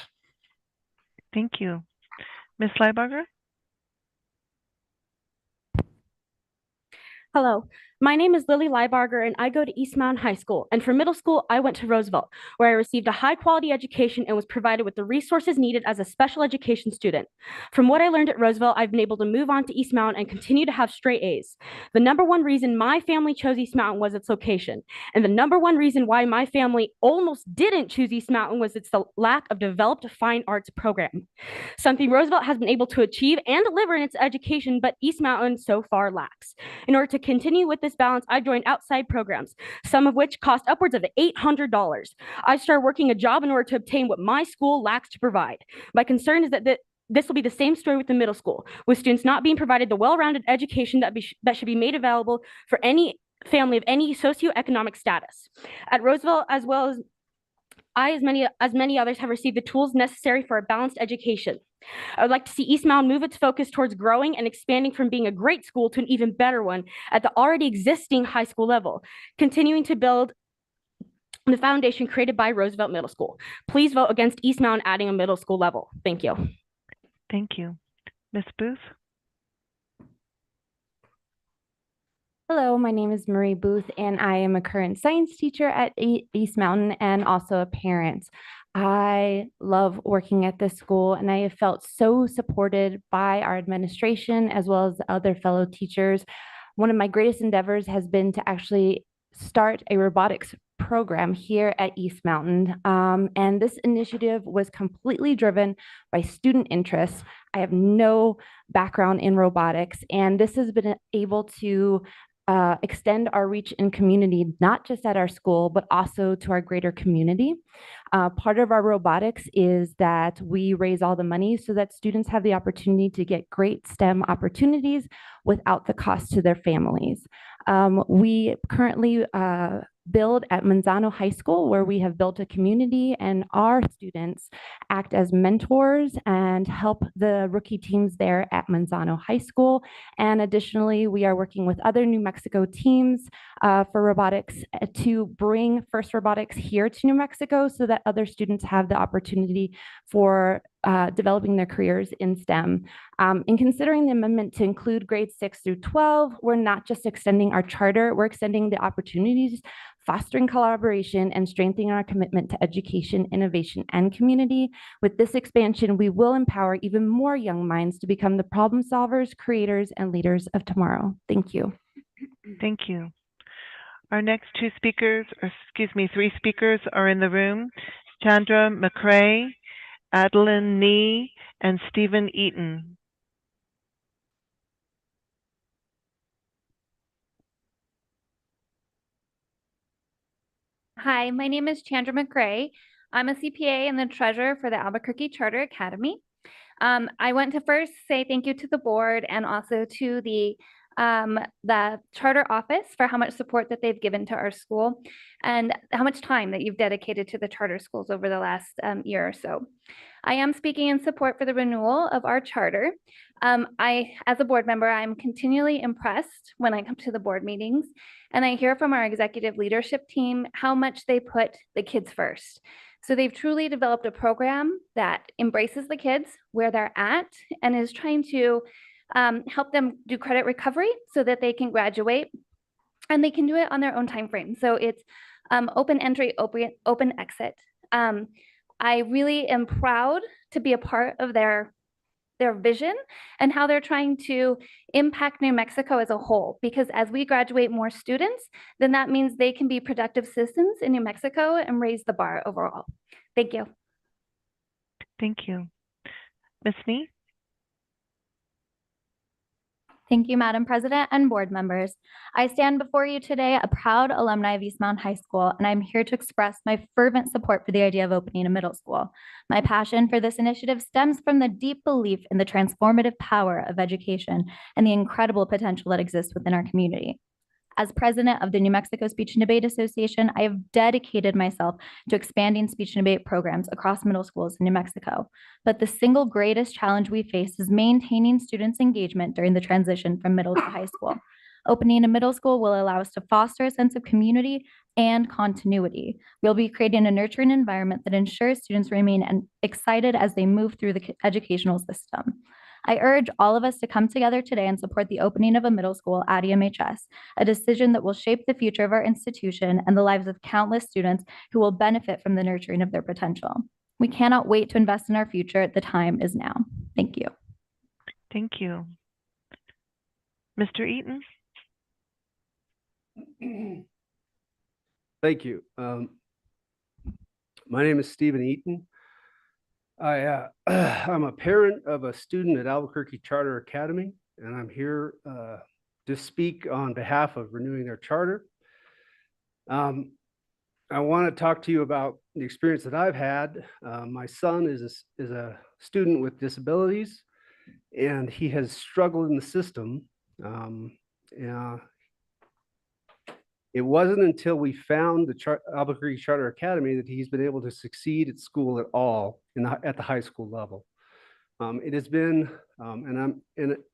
Thank you. Ms. Leibarger? Hello, my name is Lily Leibarger and I go to East Mountain High School. And for middle school, I went to Roosevelt, where I received a high quality education and was provided with the resources needed as a special education student. From what I learned at Roosevelt, I've been able to move on to East Mountain and continue to have straight A's. The number one reason my family chose East Mountain was its location. And the number one reason why my family almost didn't choose East Mountain was its the lack of developed fine arts program. Something Roosevelt has been able to achieve and deliver in its education, but East Mountain so far lacks. In order to continue with this balance, I joined outside programs, some of which cost upwards of $800. I started working a job in order to obtain what my school lacks to provide. My concern is that this will be the same story with the middle school, with students not being provided the well-rounded education that should be made available for any family of any socioeconomic status. At Roosevelt, as well as as many others, have received the tools necessary for a balanced education. I would like to see East Mountain move its focus towards growing and expanding from being a great school to an even better one at the already existing high school level, continuing to build the foundation created by Roosevelt Middle School. Please vote against East Mountain adding a middle school level. Thank you. Thank you. Ms. Booth? Hello, my name is Marie Booth, and I am a current science teacher at East Mountain and also a parent. I love working at this school, and I have felt so supported by our administration as well as other fellow teachers. One of my greatest endeavors has been to actually start a robotics program here at East Mountain. And this initiative was completely driven by student interest. I have no background in robotics, and this has been able to extend our reach in community, not just at our school, but also to our greater community. Part of our robotics is that we raise all the money so that students have the opportunity to get great STEM opportunities without the cost to their families. We currently build at Manzano High School, where we have built a community, and our students act as mentors and help the rookie teams there at Manzano High School. And additionally, we are working with other New Mexico teams for robotics to bring FIRST Robotics here to New Mexico so that other students have the opportunity for developing their careers in STEM. In considering the amendment to include grades 6 through 12, we're not just extending our charter, we're extending the opportunities, fostering collaboration, and strengthening our commitment to education, innovation, and community. With this expansion, we will empower even more young minds to become the problem solvers, creators, and leaders of tomorrow. Thank you. Thank you. Our next three speakers are in the room: Chandra McCray, Adeline Nee, and Stephen Eaton. Hi, my name is Chandra McCray. I'm a CPA and the treasurer for the Albuquerque Charter Academy. I want to first say thank you to the board and also to the charter office for how much support that they've given to our school and how much time that you've dedicated to the charter schools over the last year or so. I am speaking in support for the renewal of our charter. As a board member, I'm continually impressed when I come to the board meetings and I hear from our executive leadership team how much they put the kids first. So they've truly developed a program that embraces the kids where they're at and is trying to help them do credit recovery so that they can graduate and they can do it on their own time frame. So it's open entry, open exit. I really am proud to be a part of their vision and how they're trying to impact New Mexico as a whole, because as we graduate more students, then that means they can be productive citizens in New Mexico and raise the bar overall. Thank you. Thank you. Ms. Nee? Thank you, Madam President and board members. I stand before you today, a proud alumni of East Mountain High School, and I'm here to express my fervent support for the idea of opening a middle school. My passion for this initiative stems from the deep belief in the transformative power of education and the incredible potential that exists within our community. As president of the New Mexico Speech and Debate Association, I have dedicated myself to expanding speech and debate programs across middle schools in New Mexico. But the single greatest challenge we face is maintaining students' engagement during the transition from middle to high school. Opening a middle school will allow us to foster a sense of community and continuity. We'll be creating a nurturing environment that ensures students remain excited as they move through the educational system. I urge all of us to come together today and support the opening of a middle school at EMHS, a decision that will shape the future of our institution and the lives of countless students who will benefit from the nurturing of their potential. We cannot wait to invest in our future. The time is now. Thank you. Thank you. Mr. Eaton? Thank you. My name is Stephen Eaton. I'm a parent of a student at Albuquerque Charter Academy, and I'm here to speak on behalf of renewing their charter. I want to talk to you about the experience that I've had. My son is a student with disabilities, and he has struggled in the system. It wasn't until we found the Albuquerque Charter Academy that he's been able to succeed at school at all at the high school level. It has been, and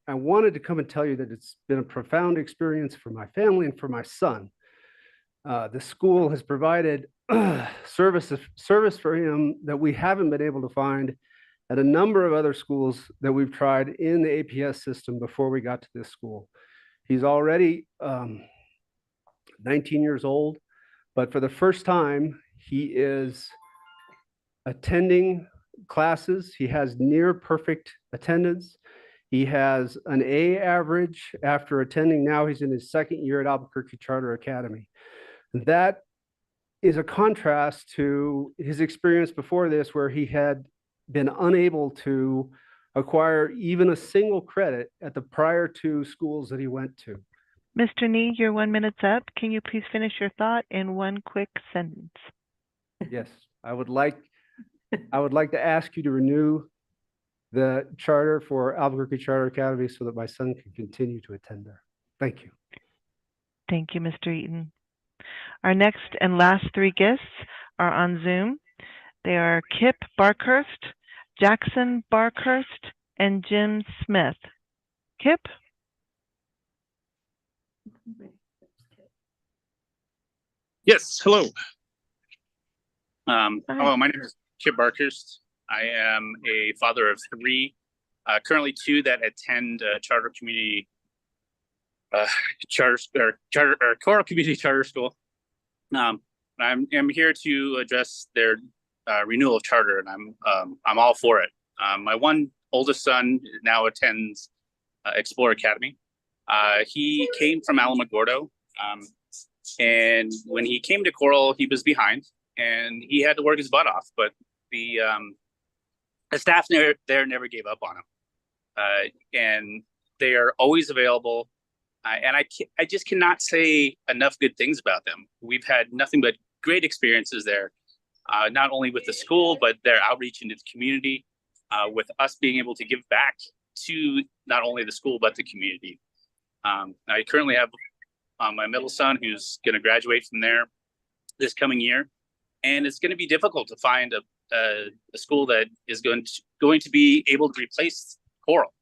I wanted to come and tell you that it's been a profound experience for my family and for my son. The school has provided service for him that we haven't been able to find at a number of other schools that we've tried in the APS system before we got to this school. He's already 19 years old, but for the first time, he is attending classes. He has near perfect attendance. He has an A average after attending. Now he's in his second year at Albuquerque Charter Academy. That is a contrast to his experience before this, where he had been unable to acquire even a single credit at the prior two schools that he went to. Mr. Nee, your 1 minute's up. Can you please finish your thought in one quick sentence? Yes, I would like to ask you to renew the charter for Albuquerque Charter Academy so that my son can continue to attend there. Thank you. Thank you, Mr. Eaton. Our next and last three guests are on Zoom. They are Kip Barkhurst, Jackson Barkhurst, and Jim Smith. Kip? Yes, hello. Hello, my name is Kip Barkhurst. I am a father of three, currently two that attend charter community Coral Community Charter School. I'm here to address their renewal of charter, and I'm all for it. My one oldest son now attends Explore Academy. He came from Alamogordo, and when he came to Coral, he was behind, and he had to work his butt off. But the staff there never gave up on him, and they are always available. And I just cannot say enough good things about them. We've had nothing but great experiences there, not only with the school, but their outreach into the community, with us being able to give back to not only the school, but the community. I currently have my middle son who's going to graduate from there this coming year. And it's going to be difficult to find a school that is going to be able to replace Coral,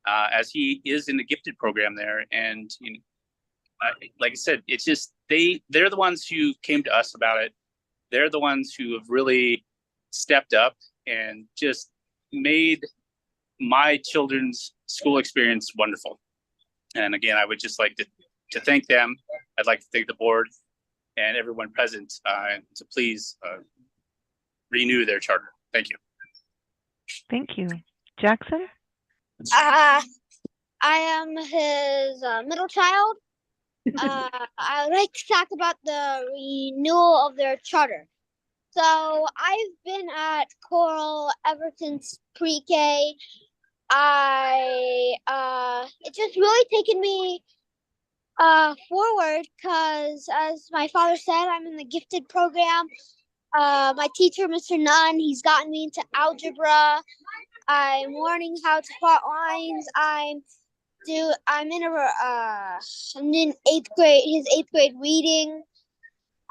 as he is in the gifted program there. And like I said, it's just they're the ones who came to us about it. They're the ones who have really stepped up and just made my children's school experience wonderful. And again, I would just like to thank them. I'd like to thank the board and everyone present to please renew their charter. Thank you. Thank you. Jackson? I am his middle child. I would like to talk about the renewal of their charter. So I've been at Coral ever since pre-K, it's just really taken me forward because, as my father said, I'm in the gifted program. My teacher, Mr. Nunn, he's gotten me into algebra. I'm learning how to plot lines. I'm in eighth grade, his eighth grade reading.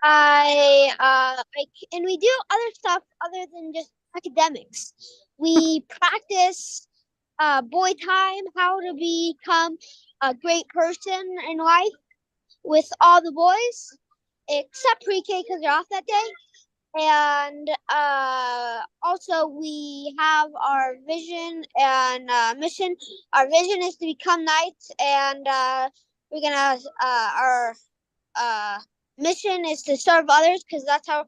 And we do other stuff other than just academics. We practice boy time, how to become a great person in life with all the boys, except pre-K because they're off that day. And also we have our vision and mission. Our vision is to become knights, and we're gonna our mission is to serve others, because that's how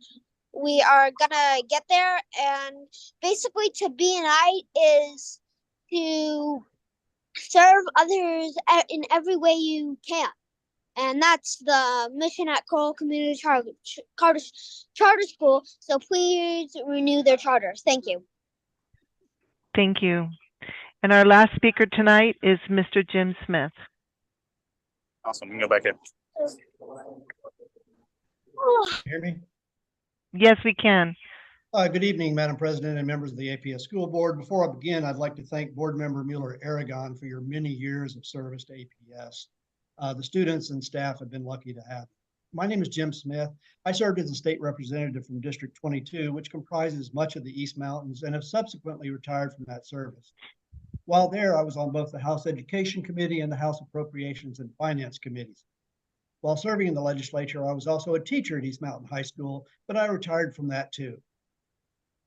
we are gonna get there. And basically, to be a knight is to serve others in every way you can. And that's the mission at Coral Community Charter School. So please renew their charters. Thank you. Thank you. And our last speaker tonight is Mr. Jim Smith. Awesome. We can go back in. Hear me? Yes, we can. Good evening, Madam President and members of the APS School Board. Before I begin, I'd like to thank Board Member Mueller-Aragon for your many years of service to APS. The students and staff have been lucky to have. My name is Jim Smith. I served as a state representative from District 22, which comprises much of the East Mountains, and have subsequently retired from that service. While there, I was on both the House Education Committee and the House Appropriations and Finance Committees. While serving in the legislature, I was also a teacher at East Mountain High School, but I retired from that too.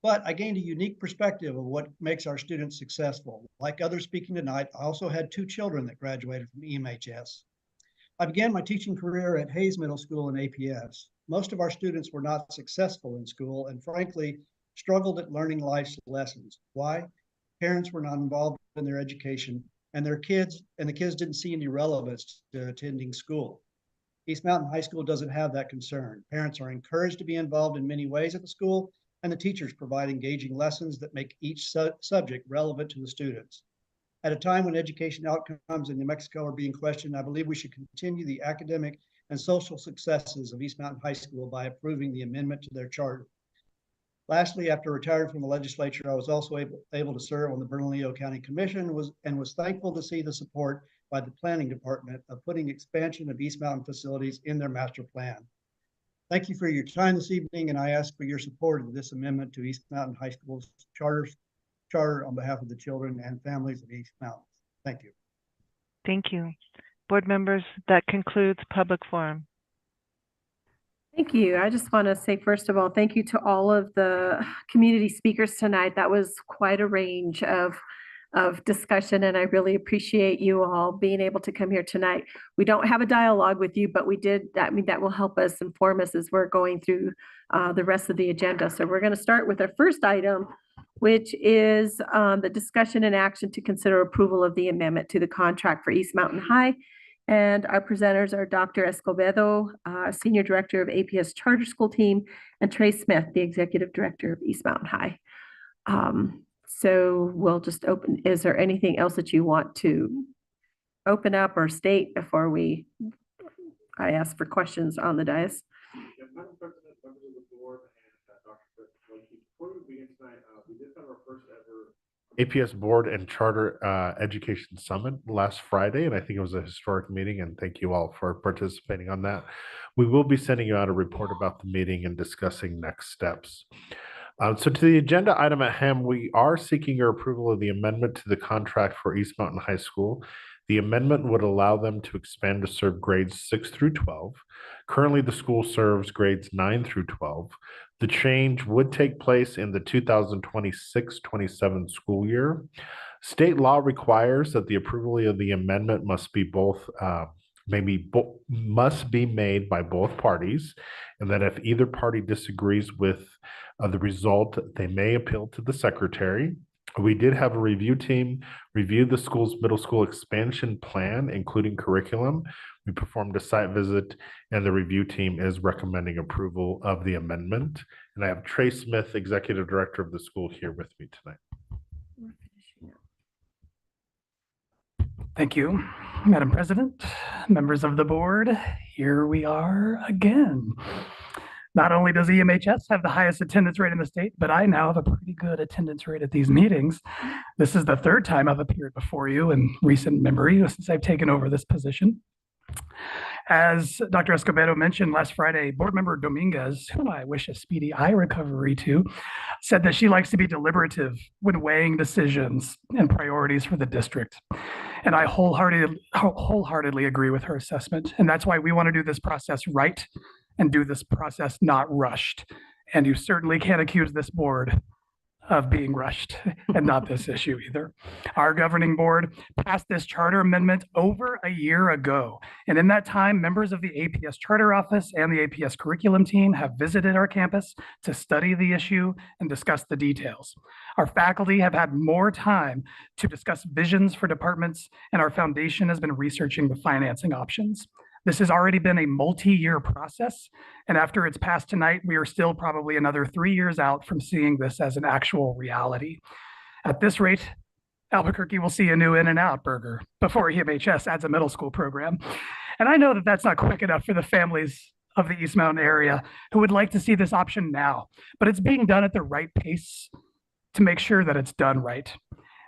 But I gained a unique perspective of what makes our students successful. Like others speaking tonight, I also had 2 children that graduated from EMHS. I began my teaching career at Hayes Middle School in APS. Most of our students were not successful in school and frankly struggled at learning life's lessons. Why? Parents were not involved in their education, and the kids didn't see any relevance to attending school. East Mountain High School doesn't have that concern. Parents are encouraged to be involved in many ways at the school, and the teachers provide engaging lessons that make each subject relevant to the students. At a time when education outcomes in New Mexico are being questioned, I believe we should continue the academic and social successes of East Mountain High School by approving the amendment to their charter. Lastly, after retiring from the legislature, I was also able to serve on the Bernalillo County Commission and was thankful to see the support by the planning department of putting expansion of East Mountain facilities in their master plan. Thank you for your time this evening, and I ask for your support of this amendment to East Mountain High School's charter on behalf of the children and families of East Mountain. Thank you. Thank you. Board members, that concludes public forum. Thank you. I just want to say, first of all, thank you to all of the community speakers tonight. That was quite a range of discussion, and I really appreciate you all being able to come here tonight. We don't have a dialogue with you, but we did, that will help us inform us as we're going through the rest of the agenda. So we're going to start with our first item, which is the discussion and action to consider approval of the amendment to the contract for East Mountain High. And our presenters are Dr. Escobedo, Senior Director of APS Charter School Team, and Trey Smith, the Executive Director of East Mountain High. So we'll just open. Is there anything else that you want to open up or state before I ask for questions on the dais? Madam President, members of the board, and Dr. Before we begin tonight, we did have our first ever APS Board and Charter Education Summit last Friday, and I think it was a historic meeting, and thank you all for participating on that. We will be sending you out a report about the meeting and discussing next steps. So to the agenda item at hand, we are seeking your approval of the amendment to the contract for East Mountain High School. The amendment would allow them to expand to serve grades 6 through 12. Currently, the school serves grades 9 through 12. The change would take place in the 2026-27 school year. State law requires that the approval of the amendment must be must be made by both parties, and that if either party disagrees with the result, they may appeal to the secretary. We did have a review team review the school's middle school expansion plan, including curriculum. We performed a site visit, and the review team is recommending approval of the amendment. And I have Trey Smith, Executive Director of the school, here with me tonight. Thank you, Madam President, members of the board. Here we are again. Not only does EMHS have the highest attendance rate in the state, but I now have a pretty good attendance rate at these meetings. This is the third time I've appeared before you in recent memory since I've taken over this position. As Dr. Escobedo mentioned last Friday, Board Member Dominguez, whom I wish a speedy eye recovery to, said that she likes to be deliberative when weighing decisions and priorities for the district. And I wholeheartedly agree with her assessment. And that's why we want to do this process right and do this process not rushed. And you certainly can't accuse this board of being rushed and not this issue either. Our governing board passed this charter amendment over a year ago. And in that time, members of the APS charter office and the APS curriculum team have visited our campus to study the issue and discuss the details. Our faculty have had more time to discuss visions for departments, and our foundation has been researching the financing options. This has already been a multi-year process, and after it's passed tonight, we are still probably another 3 years out from seeing this as an actual reality. At this rate, Albuquerque will see a new In-N-Out burger before EMHS adds a middle school program. And I know that that's not quick enough for the families of the East Mountain area who would like to see this option now, but it's being done at the right pace to make sure that it's done right.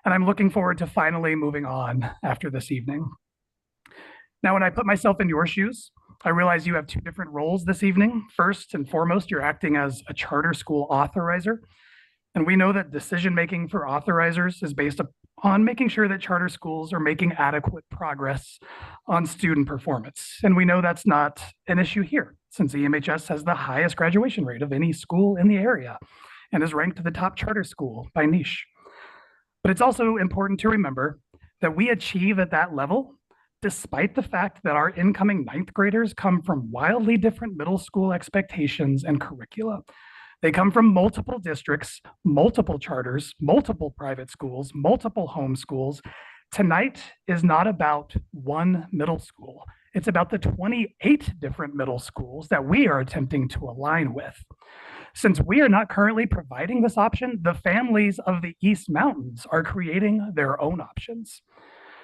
And I'm looking forward to finally moving on after this evening. Now, when I put myself in your shoes, I realize you have two different roles this evening. First and foremost, you're acting as a charter school authorizer. And we know that decision-making for authorizers is based upon making sure that charter schools are making adequate progress on student performance. And we know that's not an issue here, since EMHS has the highest graduation rate of any school in the area and is ranked the top charter school by niche. But it's also important to remember that we achieve at that level despite the fact that our incoming ninth graders come from wildly different middle school expectations and curricula. They come from multiple districts, multiple charters, multiple private schools, multiple home schools. Tonight is not about one middle school. It's about the 28 different middle schools that we are attempting to align with. Since we are not currently providing this option, the families of the East Mountains are creating their own options.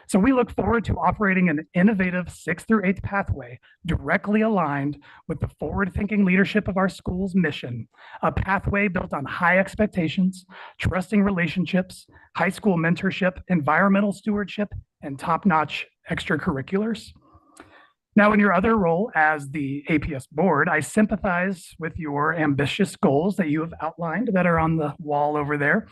So we look forward to operating an innovative 6th through 8th pathway directly aligned with the forward-thinking leadership of our school's mission, a pathway built on high expectations, trusting relationships, high school mentorship, environmental stewardship, and top-notch extracurriculars. Now, in your other role as the APS board, I sympathize with your ambitious goals that you have outlined that are on the wall over there.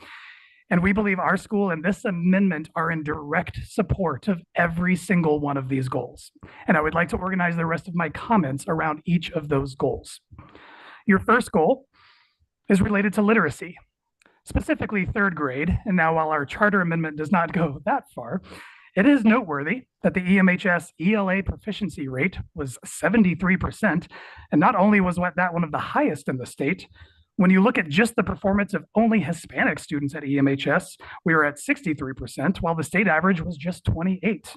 And we believe our school and this amendment are in direct support of every single one of these goals. And I would like to organize the rest of my comments around each of those goals. Your first goal is related to literacy, specifically 3rd grade. And now, while our charter amendment does not go that far, it is noteworthy that the EMHS ELA proficiency rate was 73%. And not only was that one of the highest in the state, when you look at just the performance of only Hispanic students at EMHS, we were at 63%, while the state average was just 28%.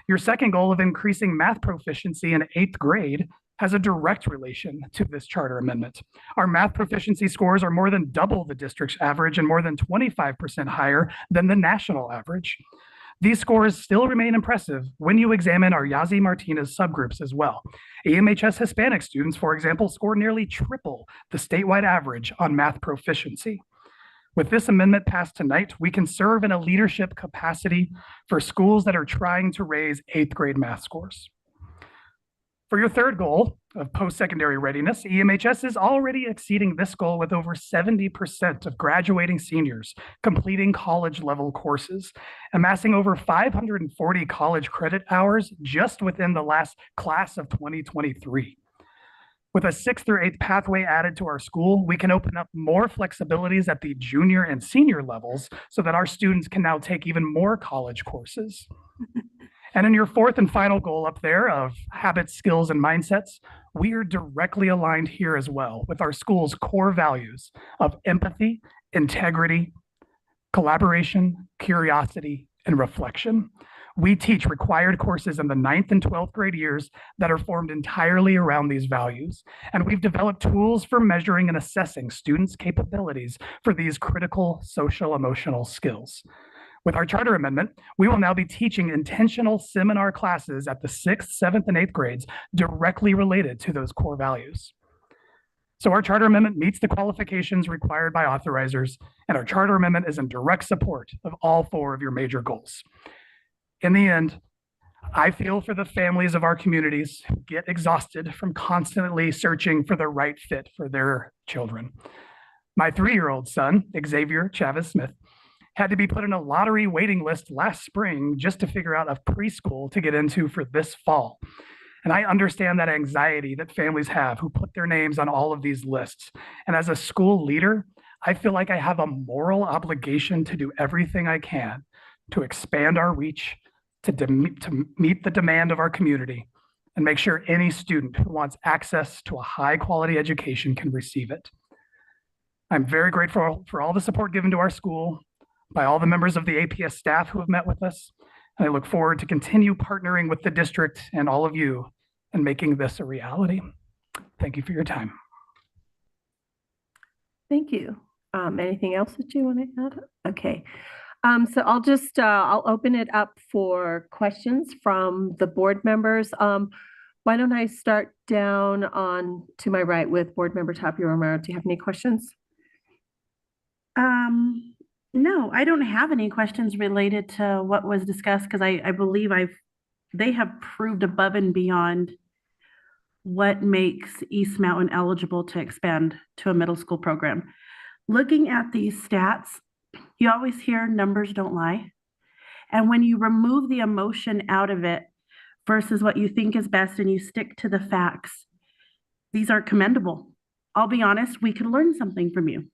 Your second goal of increasing math proficiency in 8th grade has a direct relation to this charter amendment. Our math proficiency scores are more than double the district's average and more than 25% higher than the national average. These scores still remain impressive when you examine our Yazzie Martinez subgroups as well. EMHS Hispanic students, for example, score nearly triple the statewide average on math proficiency. With this amendment passed tonight, we can serve in a leadership capacity for schools that are trying to raise 8th grade math scores. For your third goal of post-secondary readiness, EMHS is already exceeding this goal with over 70% of graduating seniors completing college-level courses, amassing over 540 college credit hours just within the last class of 2023. With a 6th through 8th pathway added to our school, we can open up more flexibilities at the junior and senior levels so that our students can now take even more college courses. And in your fourth and final goal up there of habits, skills, and mindsets, we are directly aligned here as well with our school's core values of empathy, integrity, collaboration, curiosity, and reflection. We teach required courses in the 9th and 12th grade years that are formed entirely around these values. And we've developed tools for measuring and assessing students' capabilities for these critical social emotional skills. With our charter amendment, we will now be teaching intentional seminar classes at the 6th, 7th, and 8th grades directly related to those core values. So our charter amendment meets the qualifications required by authorizers, and our charter amendment is in direct support of all 4 of your major goals. In the end, I feel for the families of our communities who get exhausted from constantly searching for the right fit for their children. My 3-year-old son, Xavier Chavez Smith, had to be put in a lottery waiting list last spring just to figure out a preschool to get into for this fall. And I understand that anxiety that families have who put their names on all of these lists. And as a school leader, I feel like I have a moral obligation to do everything I can to expand our reach, to meet the demand of our community, and make sure any student who wants access to a high quality education can receive it. I'm very grateful for all the support given to our school by all the members of the APS staff who have met with us. And I look forward to continue partnering with the district and all of you in making this a reality. Thank you for your time. Thank you. Anything else that you want to add? Okay. So I'll just, I'll open it up for questions from the board members. Why don't I start down on to my right with Board Member Tapia Romero. Do you have any questions? No, I don't have any questions related to what was discussed because I believe they have proved above and beyond what makes East Mountain eligible to expand to a middle school program. Looking at these stats, you always hear numbers don't lie. And when you remove the emotion out of it versus what you think is best and you stick to the facts, these are commendable. I'll be honest, we could learn something from you.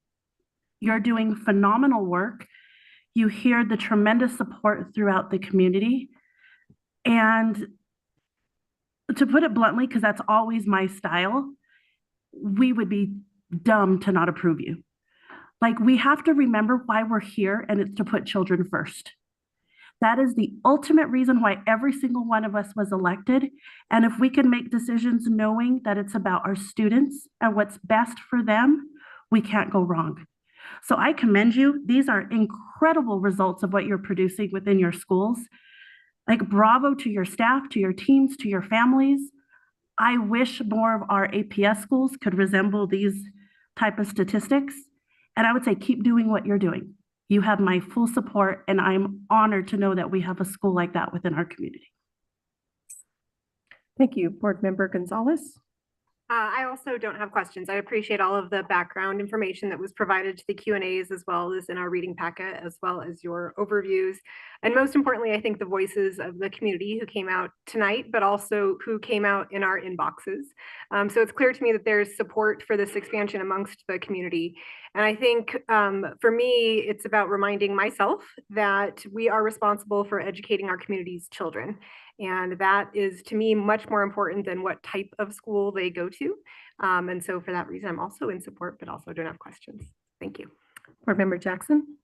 You're doing phenomenal work. You hear the tremendous support throughout the community. And to put it bluntly, because that's always my style, we would be dumb to not approve you. Like, we have to remember why we're here, and it's to put children first. That is the ultimate reason why every single one of us was elected. And if we can make decisions knowing that it's about our students and what's best for them, we can't go wrong. So I commend you. These are incredible results of what you're producing within your schools. Like, bravo to your staff, to your teams, to your families. I wish more of our APS schools could resemble these type of statistics. And I would say keep doing what you're doing. You have my full support, and I'm honored to know that we have a school like that within our community. Thank you. Board Member Gonzalez. I also don't have questions. I appreciate all of the background information that was provided to the Q&As, as well as in our reading packet, as well as your overviews. And most importantly, I think the voices of the community who came out tonight, but also who came out in our inboxes. So it's clear to me that there's support for this expansion amongst the community. And I think for me, it's about reminding myself that we are responsible for educating our community's children. And that is, to me, much more important than what type of school they go to. And so for that reason, I'm also in support, but also don't have questions. Thank you. Board Member Jackson.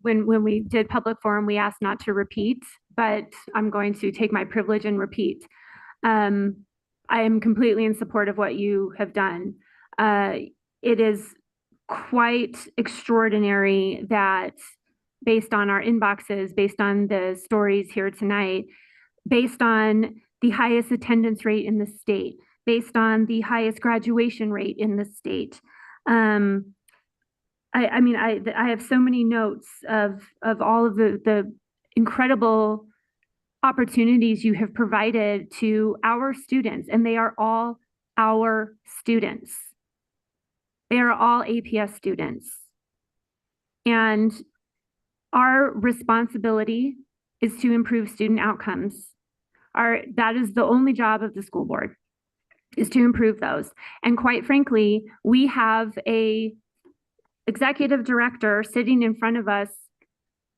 When we did public forum, we asked not to repeat, but I'm going to take my privilege and repeat. I am completely in support of what you have done. It is quite extraordinary that based on our inboxes, based on the stories here tonight, based on the highest attendance rate in the state, based on the highest graduation rate in the state. I have so many notes of all of the incredible opportunities you have provided to our students, and they are all our students. They are all APS students. And our responsibility is to improve student outcomes. That is the only job of the school board, is to improve those. And quite frankly, we have a executive director sitting in front of us,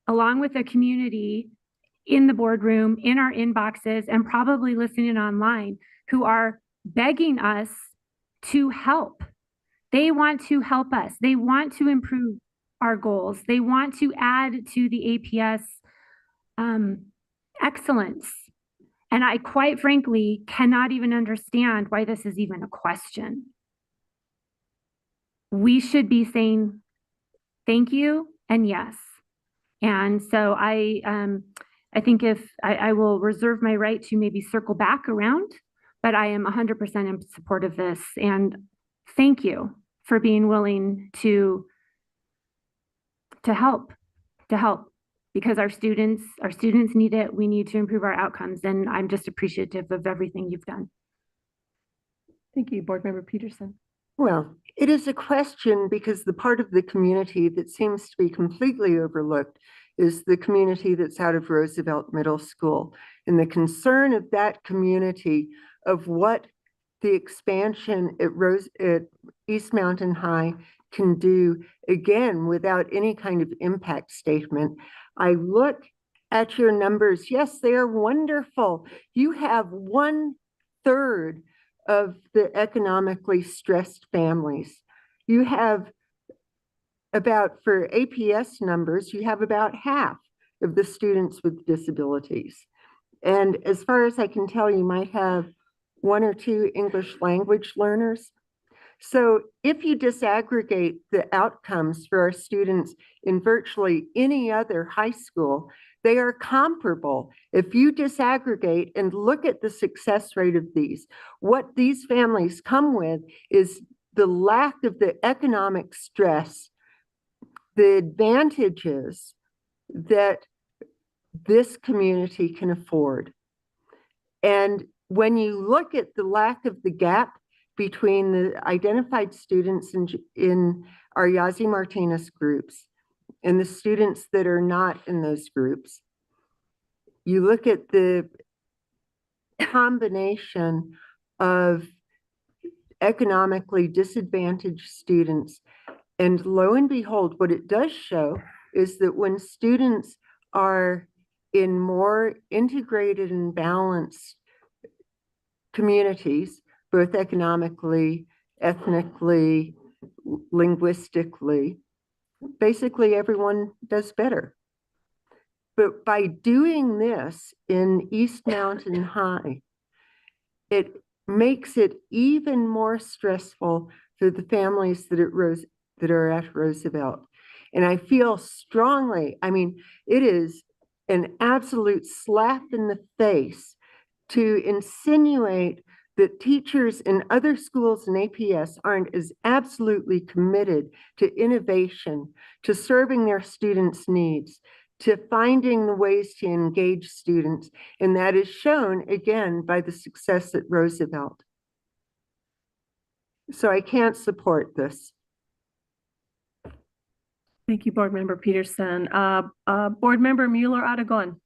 along with the community in the boardroom, in our inboxes, and probably listening online, who are begging us to help. They want to help us. They want to improve our goals. They want to add to the APS excellence. And I quite frankly cannot even understand why this is even a question. We should be saying thank you and yes. And so I think if I will reserve my right to maybe circle back around, but I am 100% in support of this. And thank you for being willing to help, because our students need it. We need to improve our outcomes. And I'm just appreciative of everything you've done. Thank you, Board Member Peterson. Well, it is a question because the part of the community that seems to be completely overlooked is the community that's out of Roosevelt Middle School, and the concern of that community of what the expansion at East Mountain High can do, again, without any kind of impact statement. I look at your numbers. Yes, they are wonderful. You have 1/3 of the economically stressed families. You have about, for APS numbers, you have about half of the students with disabilities. And as far as I can tell, you might have 1 or 2 English language learners. So if you disaggregate the outcomes for our students in virtually any other high school, they are comparable. If you disaggregate and look at the success rate of these, what these families come with is the lack of the economic stress, the advantages that this community can afford. And when you look at the lack of the gap between the identified students in our Yazzie Martinez groups and the students that are not in those groups, you look at the combination of economically disadvantaged students, and lo and behold, what it does show is that when students are in more integrated and balanced communities, both economically, ethnically, linguistically, basically everyone does better. But by doing this in East Mountain High, it makes it even more stressful for the families that are at Roosevelt. And I feel strongly, I mean, it is an absolute slap in the face to insinuate that teachers in other schools in APS aren't as absolutely committed to innovation, to serving their students' needs, to finding the ways to engage students. And that is shown again by the success at Roosevelt. So I can't support this. Thank you, Board Member Peterson. Board Member Mueller-Aragon.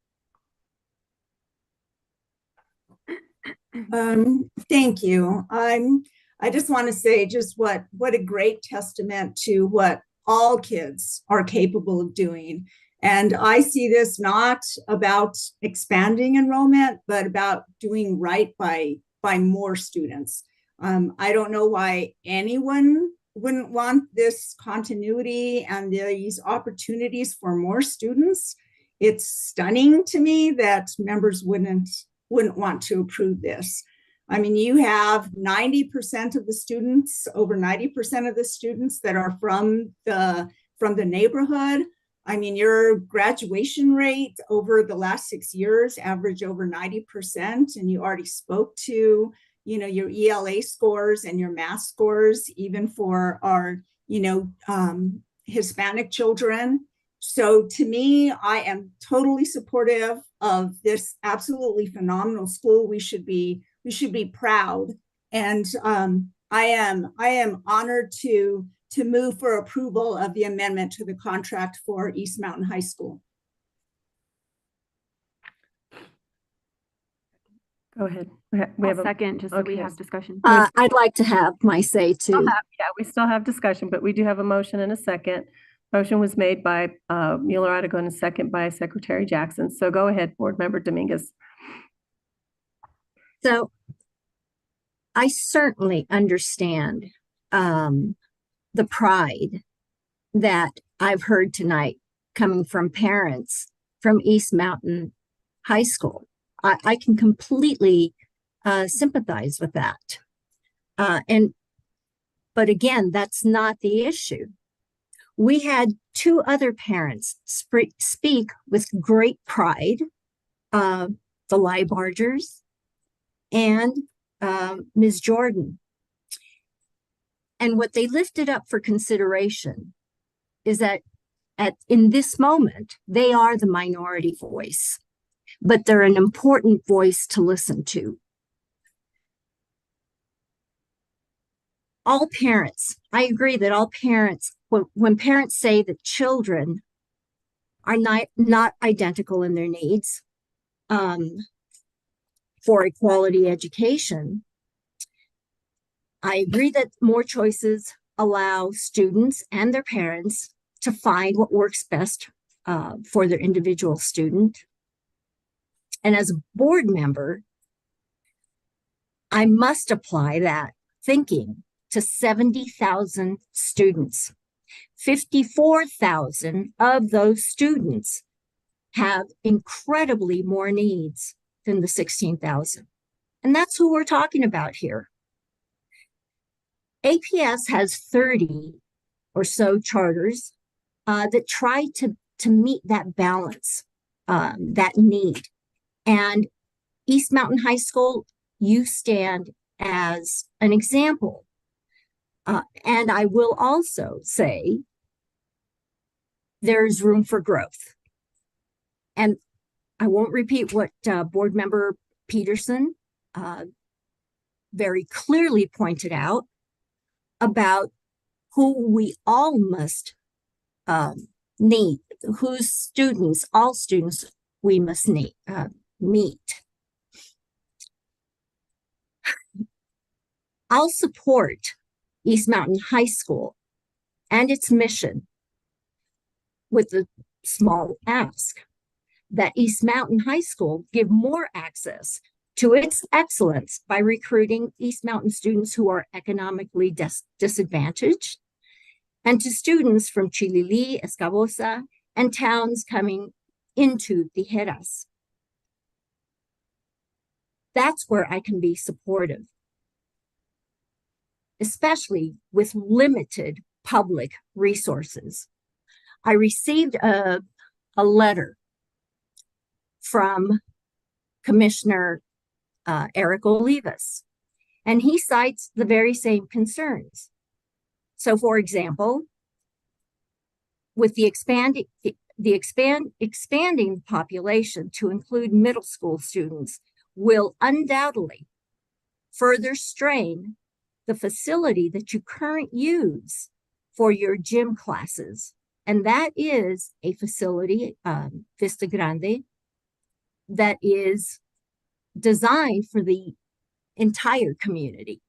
Thank you. I just want to say just what a great testament to what all kids are capable of doing. And I see this not about expanding enrollment, but about doing right by more students. I don't know why anyone wouldn't want this continuity and these opportunities for more students. It's stunning to me that members wouldn't want to approve this. I mean, you have 90% of the students, over 90% of the students that are from the neighborhood. I mean, your graduation rate over the last 6 years average over 90%, and you already spoke to, you know, your ELA scores and your math scores, even for our, you know, Hispanic children. So to me, I am totally supportive of this absolutely phenomenal school. We should be proud. And I am honored to move for approval of the amendment to the contract for East Mountain High School. Go ahead. We have a second, just so we have discussion. I'd like to have my say too. We still have discussion, but we do have a motion and a second. Motion was made by Mueller-Aragon and second by Secretary Jackson. So go ahead, Board Member Dominguez. So I certainly understand the pride that I've heard tonight coming from parents from East Mountain High School. I can completely sympathize with that. But again, that's not the issue. We had two other parents speak with great pride, the Leibargers and Ms. Jordan. And what they lifted up for consideration is that in this moment, they are the minority voice, but they're an important voice to listen to. All parents, I agree that all parents, when parents say that children are not identical in their needs for a quality education, I agree that more choices allow students and their parents to find what works best for their individual student. And as a board member, I must apply that thinking to 70,000 students. 54,000 of those students have incredibly more needs than the 16,000. And that's who we're talking about here. APS has 30 or so charters that try to meet that balance, that need. And East Mountain High School, you stand as an example. And I will also say there's room for growth. And I won't repeat what Board Member Peterson very clearly pointed out about who we all must need, whose students, all students we must meet. I'll support East Mountain High School and its mission with the small ask that East Mountain High School give more access to its excellence by recruiting East Mountain students who are economically disadvantaged, and to students from Chilili, Escabosa, and towns coming into Tijeras. That's where I can be supportive, especially with limited public resources. I received a letter from Commissioner Eric Olivas, and he cites the very same concerns. So, for example, with the expanding population to include middle school students will undoubtedly further strain the facility that you currently use for your gym classes. And that is a facility, Vista Grande, that is designed for the entire community.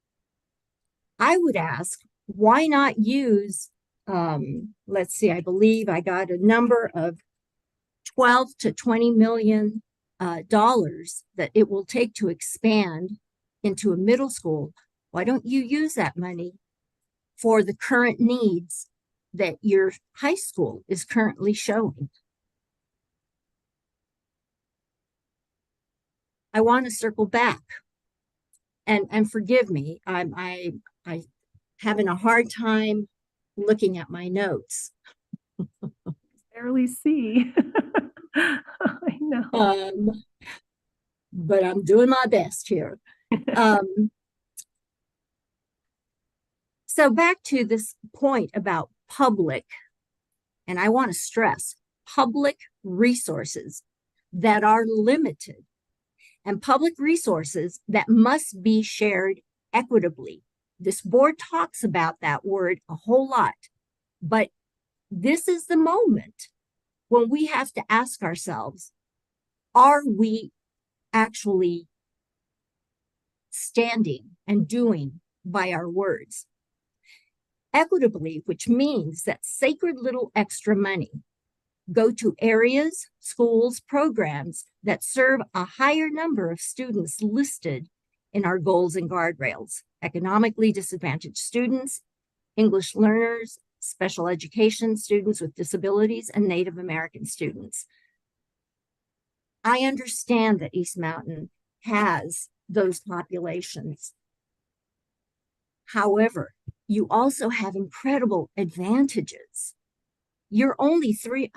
I would ask, why not use, let's see, I believe I got a number of 12 to 20 million dollars that it will take to expand into a middle school. Why don't you use that money for the current needs that your high school is currently showing? I want to circle back, and forgive me, I having a hard time looking at my notes. Barely see. I know. But I'm doing my best here. So back to this point about public, and I want to stress public resources that are limited and public resources that must be shared equitably. This board talks about that word a whole lot, but this is the moment when we have to ask ourselves, are we actually standing and doing by our words? Equitably, which means that sacred little extra money go to areas, schools, programs that serve a higher number of students listed in our goals and guardrails: economically disadvantaged students, English learners, special education students with disabilities, and Native American students. I understand that East Mountain has those populations. However, you also have incredible advantages You're only three,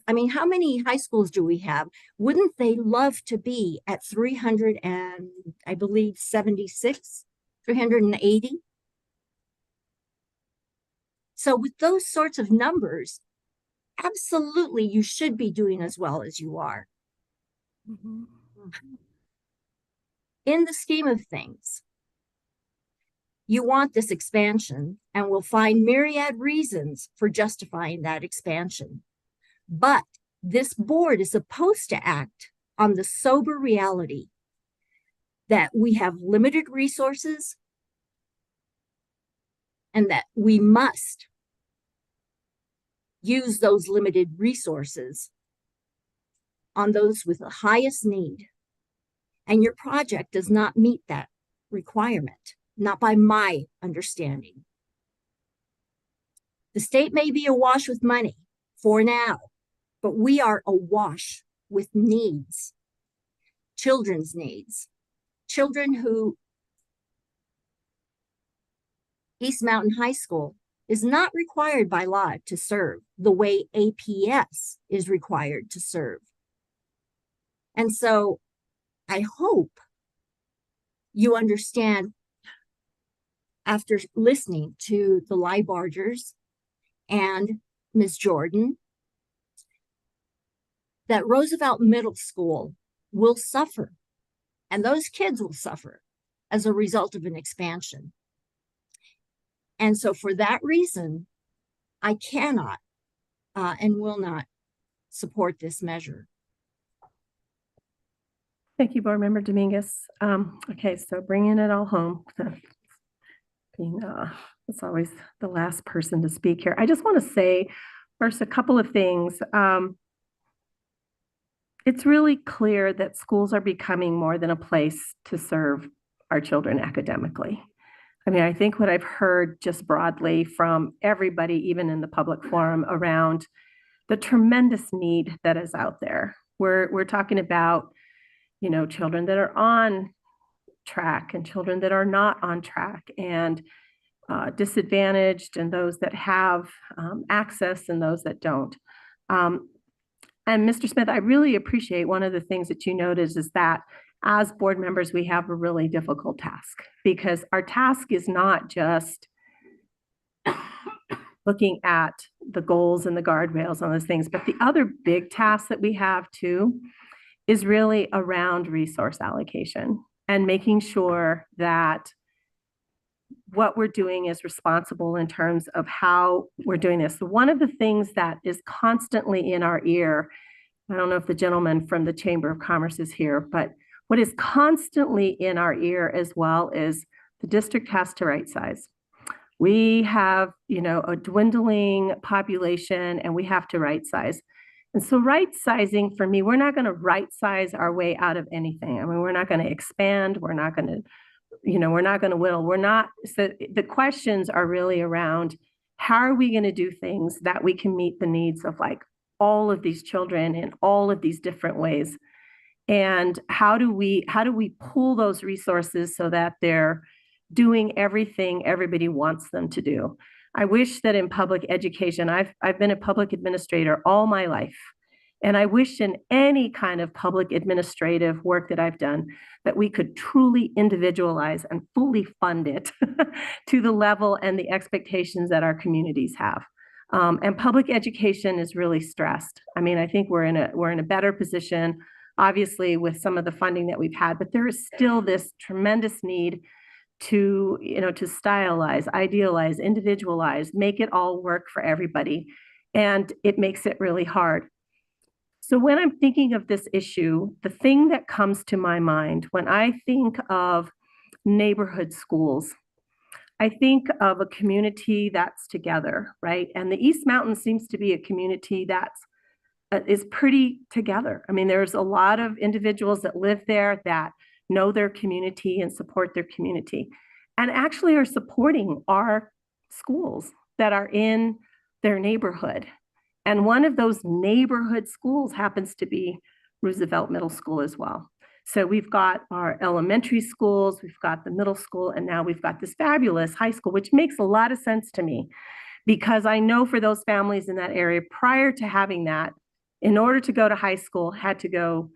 I mean, how many high schools do we have? Wouldn't they love to be at 300 and I believe 76, 380? So with those sorts of numbers, absolutely you should be doing as well as you are. In the scheme of things, you want this expansion and will find myriad reasons for justifying that expansion. But this board is supposed to act on the sober reality that we have limited resources and that we must use those limited resources on those with the highest need. And your project does not meet that requirement, not by my understanding. The state may be awash with money for now, but we are awash with needs, children's needs, children who East Mountain High School is not required by law to serve the way APS is required to serve. And so I hope you understand, after listening to the Leibargers and Ms. Jordan, that Roosevelt Middle School will suffer, and those kids will suffer as a result of an expansion. And so for that reason, I cannot and will not support this measure. Thank you, Board Member Dominguez. Okay, so bringing it all home. It's always the last person to speak here. I just want to say first a couple of things. It's really clear that schools are becoming more than a place to serve our children academically. I mean, I think what I've heard just broadly from everybody, even in the public forum, around the tremendous need that is out there. We're talking about, you know, children that are on track and children that are not on track, and disadvantaged, and those that have access and those that don't. And Mr. Smith, I really appreciate one of the things that you noted is that as board members, we have a really difficult task, because our task is not just looking at the goals and the guardrails on those things, but the other big task that we have too is really around resource allocation and making sure that what we're doing is responsible in terms of how we're doing this. So one of the things that is constantly in our ear, I don't know if the gentleman from the Chamber of Commerce is here, but what is constantly in our ear as well is the district has to right size. We have, you know, a dwindling population and we have to right size. And so right sizing for me, we're not going to right size our way out of anything. I mean, we're not going to expand. We're not going to, you know, we're not going to whittle. We're not, so the questions are really around how are we going to do things that we can meet the needs of like all of these children in all of these different ways. And how do we pull those resources so that they're doing everything everybody wants them to do? I wish that in public education, I've been a public administrator all my life. And I wish in any kind of public administrative work that I've done that we could truly individualize and fully fund it to the level and the expectations that our communities have. And public education is really stressed. I mean, I think we're in a better position, obviously, with some of the funding that we've had, but there is still this tremendous need to, you know, to stylize, idealize, individualize, make it all work for everybody. And it makes it really hard. So when I'm thinking of this issue, the thing that comes to my mind when I think of neighborhood schools, I think of a community that's together, right? And the East Mountain seems to be a community that's is pretty together. I mean, there's a lot of individuals that live there that know their community and support their community and actually are supporting our schools that are in their neighborhood. And one of those neighborhood schools happens to be Roosevelt Middle School as well. So we've got our elementary schools, we've got the middle school, and now we've got this fabulous high school, which makes a lot of sense to me Because I know for those families in that area, prior to having that, in order to go to high school, had to go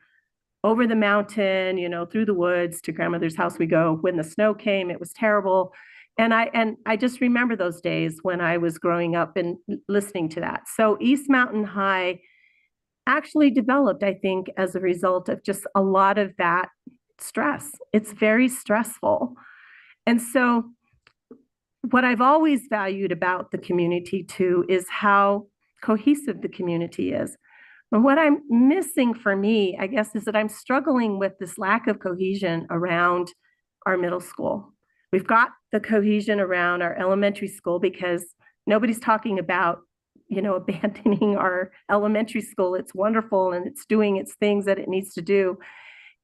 over the mountain, you know, through the woods to grandmother's house we go. When the snow came, it was terrible. And I just remember those days when I was growing up and listening to that. So East Mountain High actually developed, I think, as a result of just a lot of that stress. It's very stressful. And so what I've always valued about the community too is how cohesive the community is. And what I'm missing for me, I guess, is that I'm struggling with this lack of cohesion around our middle school. We've got the cohesion around our elementary school because nobody's talking about, you know, abandoning our elementary school. It's wonderful and it's doing its things that it needs to do.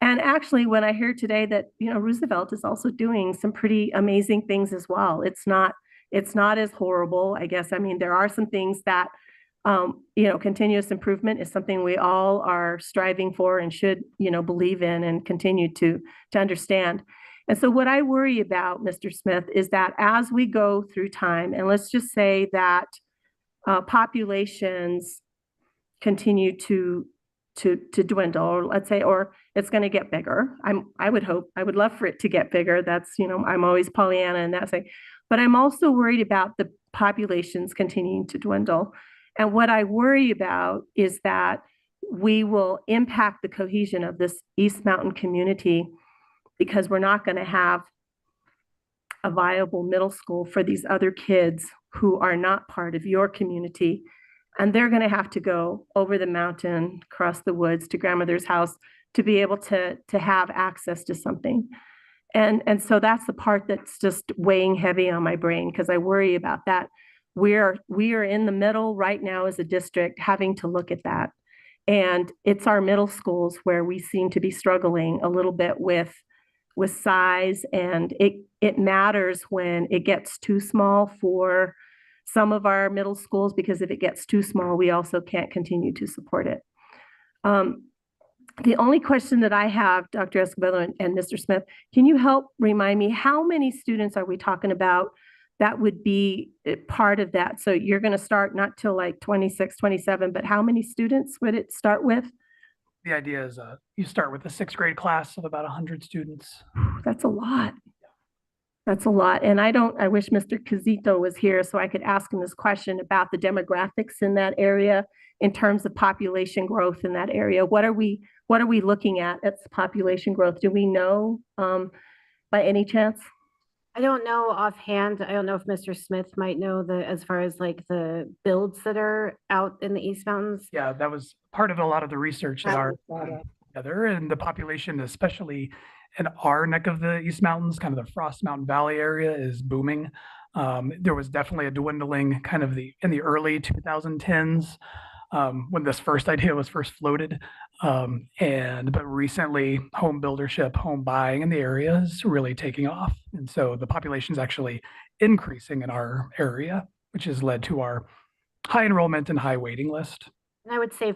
And actually, when I hear today that, you know, Roosevelt is also doing some pretty amazing things as well. It's not as horrible, I guess. I mean, there are some things that, you know, continuous improvement is something we all are striving for and should, you know, believe in and continue to understand. And so what I worry about, Mr. Smith, is that as we go through time, and let's just say that populations continue to dwindle, or let's say, or it's going to get bigger. I would hope, I would love for it to get bigger. That's, you know, I'm always Pollyanna in that way. But I'm also worried about the populations continuing to dwindle. And what I worry about is that we will impact the cohesion of this East Mountain community because we're not going to have a viable middle school for these other kids who are not part of your community. And they're going to have to go over the mountain, across the woods to grandmother's house to be able to have access to something. And so that's the part that's just weighing heavy on my brain because I worry about that. We are in the middle right now as a district having to look at that. And it's our middle schools where we seem to be struggling a little bit with size, and it matters when it gets too small for some of our middle schools, because if it gets too small, we also can't continue to support it. The only question that I have, Dr. Escobedo and Mr. Smith, can you help remind me how many students are we talking about that would be part of that? So you're going to start not till like 26, 27, but how many students would it start with? The idea is you start with a 6th grade class of about 100 students. That's a lot. That's a lot. And I wish Mr. Casito was here so I could ask him this question about the demographics in that area in terms of population growth in that area. What are we looking at population growth? Do we know by any chance? I don't know offhand. I don't know if Mr. Smith might know as far as like the builds that are out in the East Mountains. Yeah, that was part of a lot of the research that are together, and the population, especially in our neck of the East Mountains, kind of the Frost Mountain Valley area, is booming. There was definitely a dwindling kind of in the early 2010s when this first idea was first floated. But recently home buildership, home buying in the area is really taking off. And so the population is actually increasing in our area, which has led to our high enrollment and high waiting list. And I would say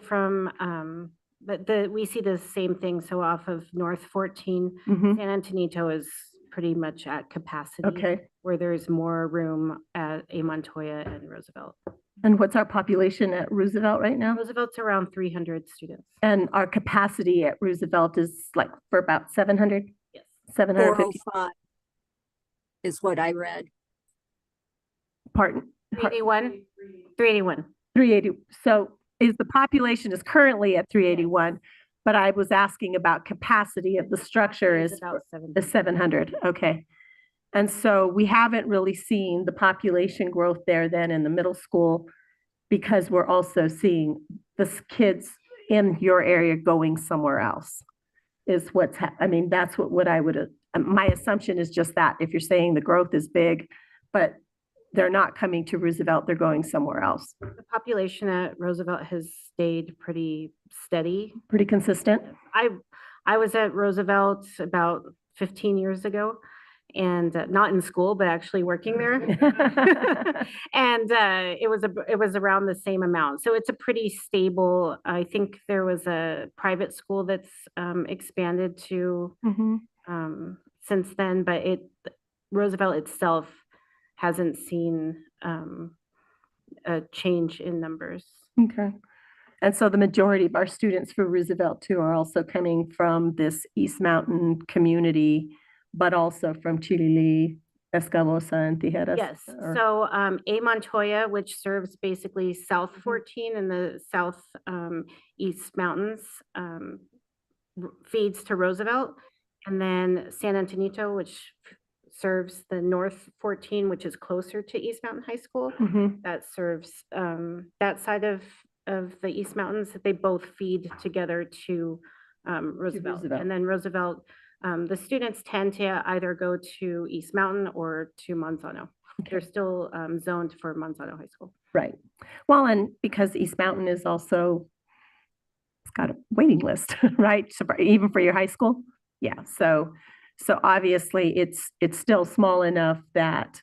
we see the same thing. So off of North 14, San Antonio is pretty much at capacity, where there's more room at A. Montoya and Roosevelt. And what's our population at Roosevelt right now? Roosevelt's around 300 students. And our capacity at Roosevelt is like for about 700? Yes. 750 is what I read. Pardon? 381? 381. 380. So the population is currently at 381, but I was asking about capacity of the structure is about 700. Okay. And so we haven't really seen the population growth there then in the middle school, because we're also seeing the kids in your area going somewhere else is I mean, that's what I would, my assumption is just that if you're saying the growth is big, but they're not coming to Roosevelt, they're going somewhere else. The population at Roosevelt has stayed pretty steady. Pretty consistent. I was at Roosevelt about 15 years ago, and not in school, but actually working there. And it was around the same amount. So it's a pretty stable. I think there was a private school that's expanded to since then, but Roosevelt itself hasn't seen a change in numbers. Okay. And so the majority of our students for Roosevelt too are also coming from this East Mountain community, but also from Chilili, Escavosa, and Tijeras? Yes, or- so A Montoya, which serves basically South Mm-hmm. 14 and the South East Mountains, feeds to Roosevelt. And then San Antonito, which serves the North 14, which is closer to East Mountain High School. Mhm. That serves that side of the East Mountains. They both feed together to Roosevelt. Roosevelt. And then Roosevelt, the students tend to either go to East Mountain or to Manzano. They're still zoned for Manzano High School. Right. Well, and because East Mountain is also, it's got a waiting list, right? So even for your high school? Yeah, so obviously it's still small enough that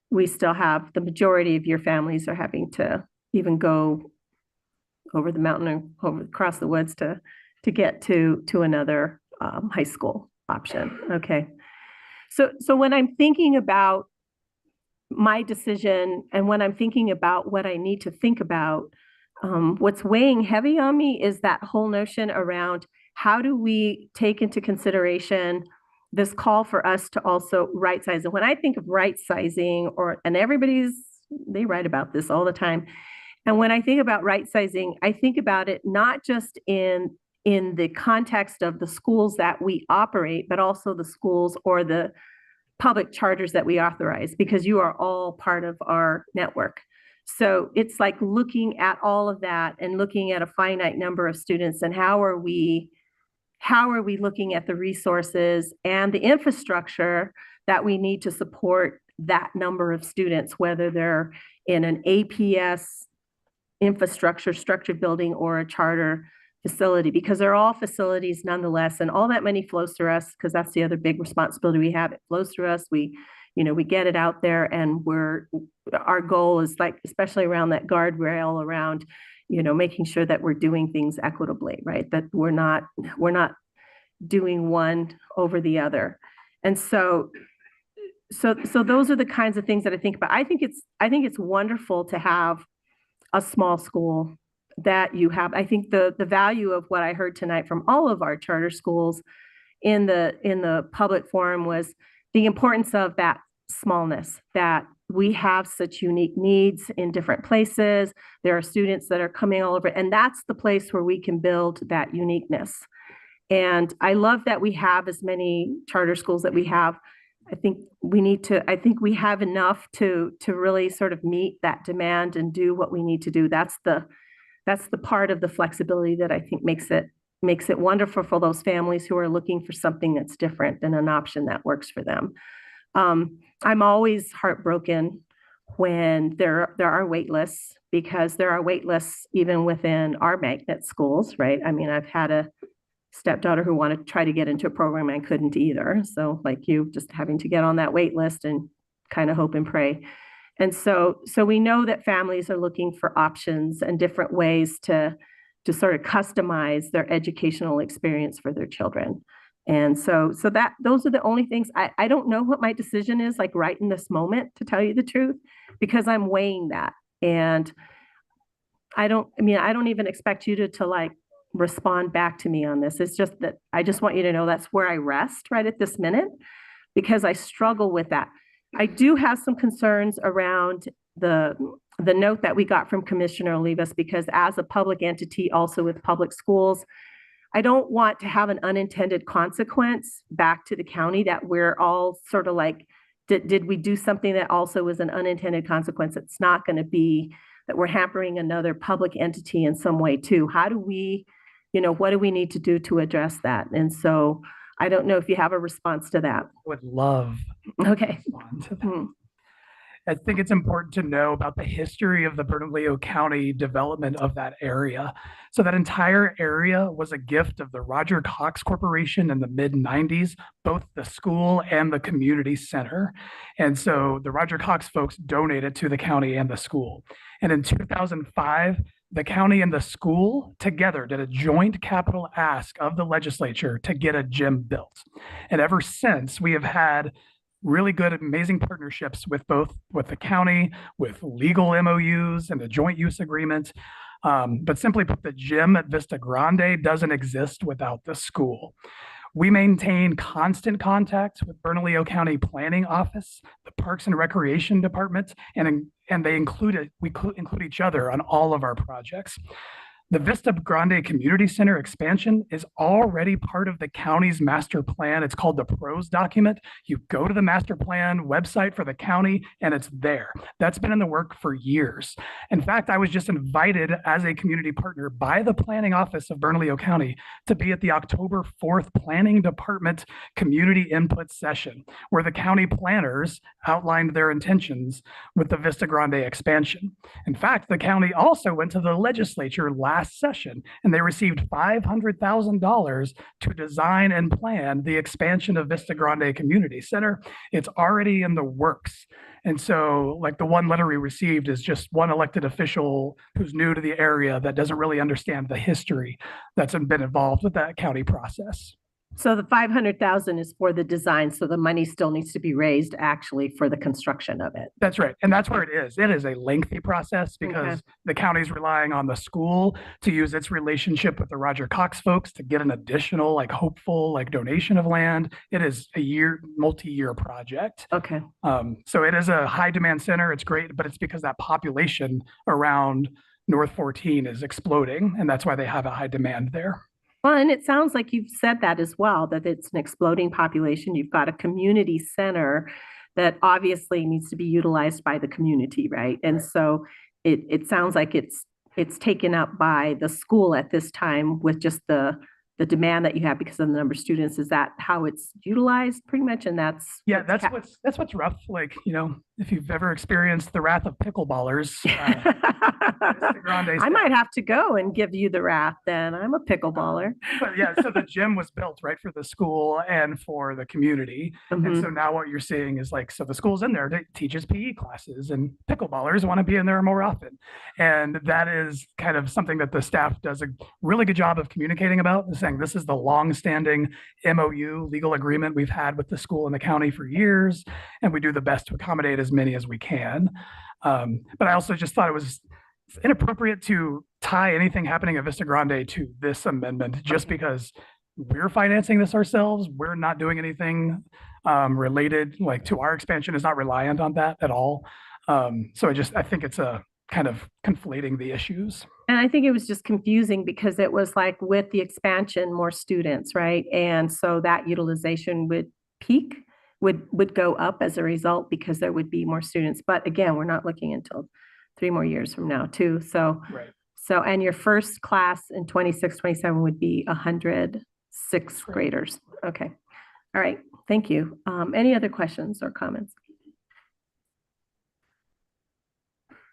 we still have, the majority of your families are having to even go over the mountain or over across the woods to get to another high school option. Okay. So when I'm thinking about my decision and when I'm thinking about what I need to think about, what's weighing heavy on me is that whole notion around how do we take into consideration this call for us to also right size. And when I think of right sizing, and they write about this all the time. And when I think about right sizing, I think about it not just in the context of the schools that we operate, but also the schools or the public charters that we authorize, because you are all part of our network. So it's like looking at all of that and looking at a finite number of students and how are we looking at the resources and the infrastructure that we need to support that number of students, whether they're in an APS infrastructure, structured building, or a charter facility, because they're all facilities nonetheless, and all that money flows through us, because that's the other big responsibility we have. It flows through us. We get it out there, and our goal is, like, especially around that guardrail around, making sure that we're doing things equitably, right? That we're not doing one over the other. And so those are the kinds of things that I think about. I think it's wonderful to have a small school that you have. I think the value of what I heard tonight from all of our charter schools in the public forum was the importance of that smallness, that we have such unique needs in different places. There are students that are coming all over, and that's the place where we can build that uniqueness. And I love that we have as many charter schools that we have. I think we have enough to really sort of meet that demand and do what we need to do. That's the part of the flexibility that I think makes it wonderful for those families who are looking for something that's different and an option that works for them. I'm always heartbroken when there are wait lists, because there are wait lists even within our magnet schools, right? I mean, I've had a stepdaughter who wanted to try to get into a program and couldn't either. So like you, just having to get on that wait list and kind of hope and pray. And so we know that families are looking for options and different ways to sort of customize their educational experience for their children. And so those are the only things. I don't know what my decision is, like, right in this moment, to tell you the truth, because I'm weighing that. And I don't even expect you to like respond back to me on this. It's just that I just want you to know that's where I rest right at this minute, because I struggle with that. I do have some concerns around the note that we got from Commissioner Olivas, because as a public entity, also with public schools, I don't want to have an unintended consequence back to the county that we're all sort of like, did we do something that also was an unintended consequence? It's not going to be that we're hampering another public entity in some way too. How do we, what do we need to do to address that? And so I don't know if you have a response to that. Would love Okay. to respond to that. I think it's important to know about the history of the Bernalillo County development of that area. So that entire area was a gift of the Roger Cox Corporation in the mid-90s, both the school and the community center. And so the Roger Cox folks donated to the county and the school. And in 2005, the county and the school together did a joint capital ask of the legislature to get a gym built. And ever since, we have had really good, amazing partnerships with the county, with legal MOUs and a joint use agreement. But simply put, the gym at Vista Grande doesn't exist without the school. We maintain constant contact with Bernalillo County Planning Office, the Parks and Recreation Department, and we include each other on all of our projects. The Vista Grande Community Center expansion is already part of the county's master plan. It's called the PROS document. You go to the master plan website for the county and it's there. That's been in the work for years. In fact, I was just invited as a community partner by the planning office of Bernalillo County to be at the October 4th Planning Department Community Input Session, where the county planners outlined their intentions with the Vista Grande expansion. In fact, the county also went to the legislature last session and they received $500,000 to design and plan the expansion of Vista Grande Community Center. It's already in the works. And so like the one letter we received is just one elected official who's new to the area that doesn't really understand the history that's been involved with that county process. So the 500,000 is for the design, so the money still needs to be raised actually for the construction of it. That's right. And that's where it is. It is a lengthy process because the county's relying on the school to use its relationship with the Roger Cox folks to get an additional hopeful donation of land. It is a multi-year project. Okay. So it is a high demand center. It's great, but it's because that population around North 14 is exploding. And that's why they have a high demand there. Well, and it sounds like you've said that as well, that it's an exploding population. You've got a community center that obviously needs to be utilized by the community, right? And so it sounds like it's taken up by the school at this time with just the demand that you have because of the number of students. Is that how it's utilized pretty much? And that's what's rough. If you've ever experienced the wrath of pickleballers, I might have to go and give you the wrath then. I'm a pickleballer. But yeah, so the gym was built right for the school and for the community. And so now what you're seeing is so the school's in there to teaches PE classes and pickleballers want to be in there more often. And that is kind of something that the staff does a really good job of communicating about, saying this is the long-standing MOU legal agreement we've had with the school and the county for years, and we do the best to accommodate as many as we can. But I also just thought it was inappropriate to tie anything happening at Vista Grande to this amendment just because we're financing this ourselves. We're not doing anything related to our expansion is not reliant on that at all. So I think it's a kind of conflating the issues. And I think it was just confusing because it was with the expansion, more students, right? And so that utilization would peak, would go up as a result because there would be more students. But again, we're not looking until 3 more years from now too. So, and your first class in 26, 27 would be 100 sixth graders. Okay. All right. Thank you. Any other questions or comments?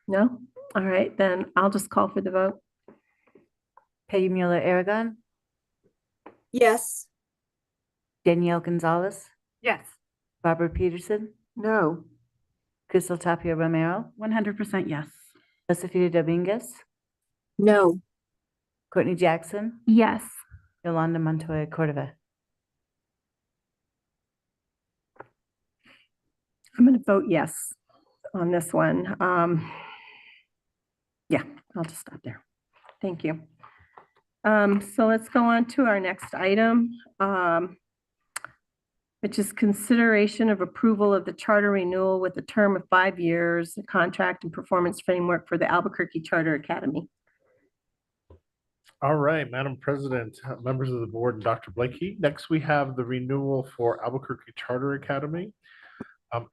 No? All right, then I'll just call for the vote. Peggy Mueller Aragon, Yes. Danielle Gonzalez, Yes. Barbara Peterson, No. Crystal Tapia Romero, 100% yes. Josefina Dominguez, No. Courtney Jackson, Yes. Yolanda Montoya Cordova. I'm going to vote yes on this one. Yeah, I'll just stop there. Thank you. So let's go on to our next item, which is consideration of approval of the charter renewal with a term of 5 years, contract and performance framework for the Albuquerque Charter Academy. All right, Madam President, members of the board, and Dr. Blakey. Next, we have the renewal for Albuquerque Charter Academy.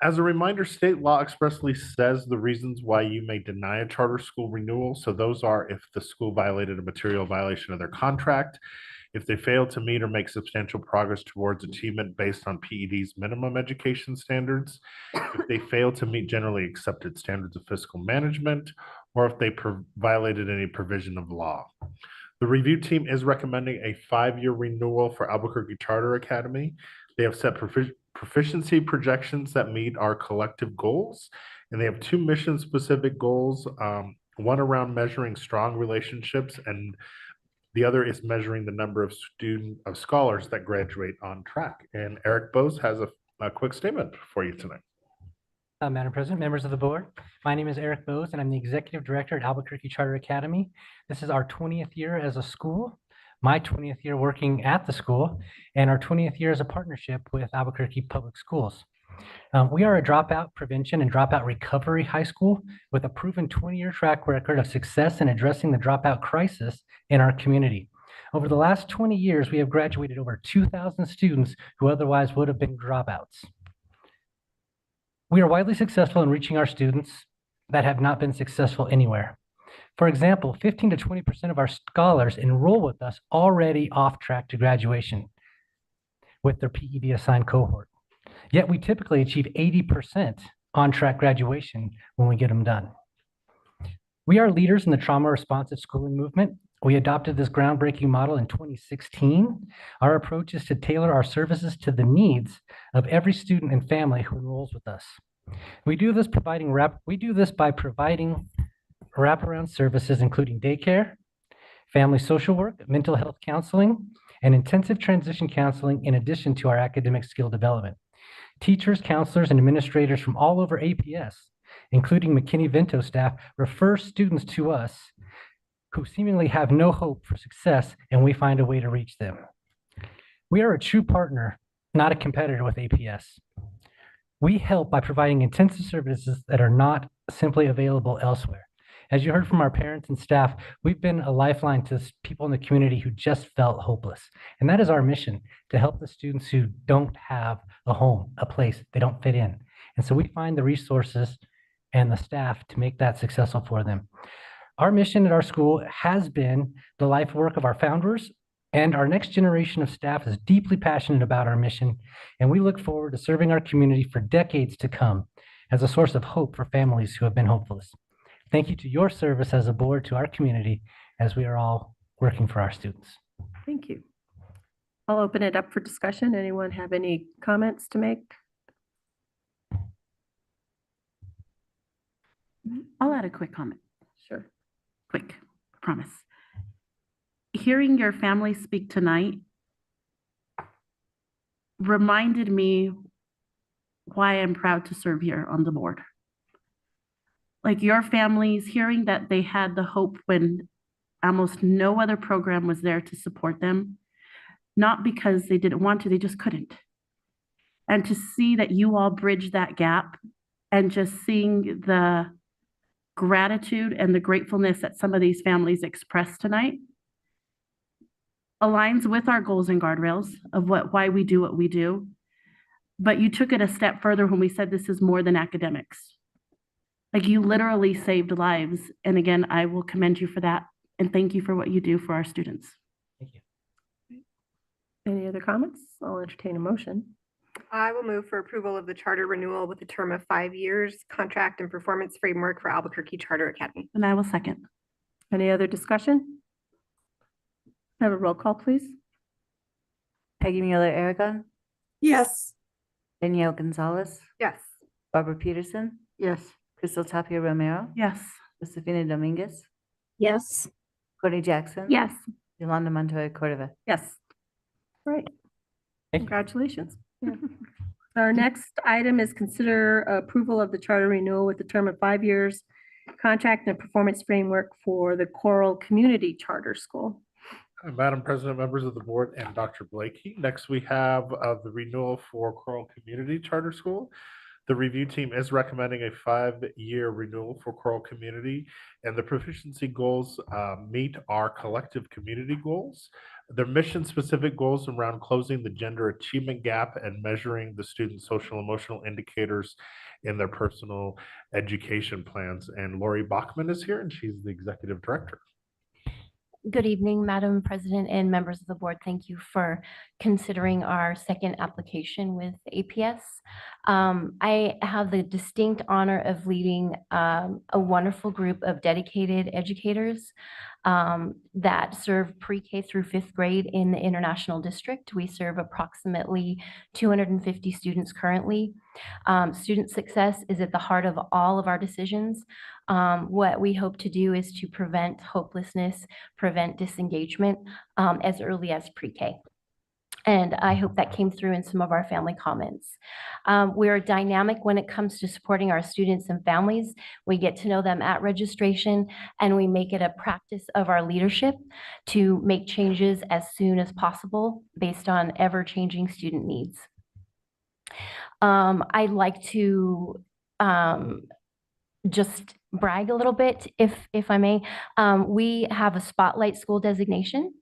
As a reminder, state law expressly says the reasons why you may deny a charter school renewal. So those are if the school violated a material violation of their contract, if they fail to meet or make substantial progress towards achievement based on PED's minimum education standards, if they fail to meet generally accepted standards of fiscal management, or if they violated any provision of law. The review team is recommending a 5-year renewal for Albuquerque Charter Academy. They have set proficiency projections that meet our collective goals, and they have 2 mission-specific goals, one around measuring strong relationships, and the other is measuring the number of scholars that graduate on track. And Eric Bose has a a quick statement for you tonight. Madam President, members of the board, my name is Eric Bose, and I'm the Executive Director at Albuquerque Charter Academy. This is our 20th year as a school, my 20th year working at the school, and our 20th year as a partnership with Albuquerque Public Schools. We are a dropout prevention and dropout recovery high school with a proven 20-year track record of success in addressing the dropout crisis in our community. Over the last 20 years, we have graduated over 2,000 students who otherwise would have been dropouts. We are widely successful in reaching our students that have not been successful anywhere. For example, 15 to 20% of our scholars enroll with us already off track to graduation with their PED assigned cohort. Yet we typically achieve 80% on track graduation when we get them done. We are leaders in the trauma responsive schooling movement. We adopted this groundbreaking model in 2016. Our approach is to tailor our services to the needs of every student and family who enrolls with us. We do this by providing wraparound services, including daycare, family social work, mental health counseling, and intensive transition counseling, in addition to our academic skill development. Teachers, counselors, and administrators from all over APS, including McKinney-Vento staff, refer students to us who seemingly have no hope for success, and we find a way to reach them. We are a true partner, not a competitor with APS. We help by providing intensive services that are not simply available elsewhere. As you heard from our parents and staff, we've been a lifeline to people in the community who just felt hopeless. And that is our mission, to help the students who don't have a home, a place, they don't fit in. And so we find the resources and the staff to make that successful for them. Our mission at our school has been the life work of our founders, and our next generation of staff is deeply passionate about our mission, and we look forward to serving our community for decades to come as a source of hope for families who have been hopeless. Thank you to your service as a board to our community as we are all working for our students. Thank you. I'll open it up for discussion. Anyone have any comments to make? I'll add a quick comment. Sure. Quick, promise. Hearing your family speak tonight reminded me why I'm proud to serve here on the board. Like your families, hearing that they had the hope when almost no other program was there to support them, not because they didn't want to, they just couldn't. And to see that you all bridge that gap, and just seeing the gratitude and the gratefulness that some of these families expressed tonight aligns with our goals and guardrails of why we do what we do. But you took it a step further when we said this is more than academics. Like, you literally saved lives. And again, I will commend you for that. And thank you for what you do for our students. Thank you. Any other comments? I'll entertain a motion. I will move for approval of the charter renewal with a term of 5 years, contract and performance framework for Albuquerque Charter Academy. And I will second. Any other discussion? Have a roll call, please. Peggy Mueller Aragon, Yes. Danielle Gonzalez, Yes. Barbara Peterson, Yes. Crystal Tapia Romero, Yes. Josefina Dominguez, Yes. Courtney Jackson. Yes. Yolanda Montoya Cordova. Yes. Right. Congratulations. Yeah. Our next item is consider approval of the charter renewal with the term of 5 years, contract and performance framework for the Coral Community Charter School. Madam President, members of the board, and Dr. Blakey. Next, we have the renewal for Coral Community Charter School. The review team is recommending a 5-year renewal for Coral Community, and the proficiency goals meet our collective community goals. Their mission-specific goals around closing the gender achievement gap and measuring the students' social emotional indicators in their personal education plans. And Lori Bachman is here, and she's the executive director. Good evening, Madam President and members of the board. Thank you for considering our second application with APS. I have the distinct honor of leading a wonderful group of dedicated educators that serve pre-K through 5th grade in the International District. We serve approximately 250 students currently. Student success is at the heart of all of our decisions. What we hope to do is to prevent hopelessness, prevent disengagement as early as pre-K. And I hope that came through in some of our family comments. We're dynamic when it comes to supporting our students and families. We get to know them at registration, and we make it a practice of our leadership to make changes as soon as possible based on ever-changing student needs. I'd like to just brag a little bit, if I may. We have a Spotlight School designation.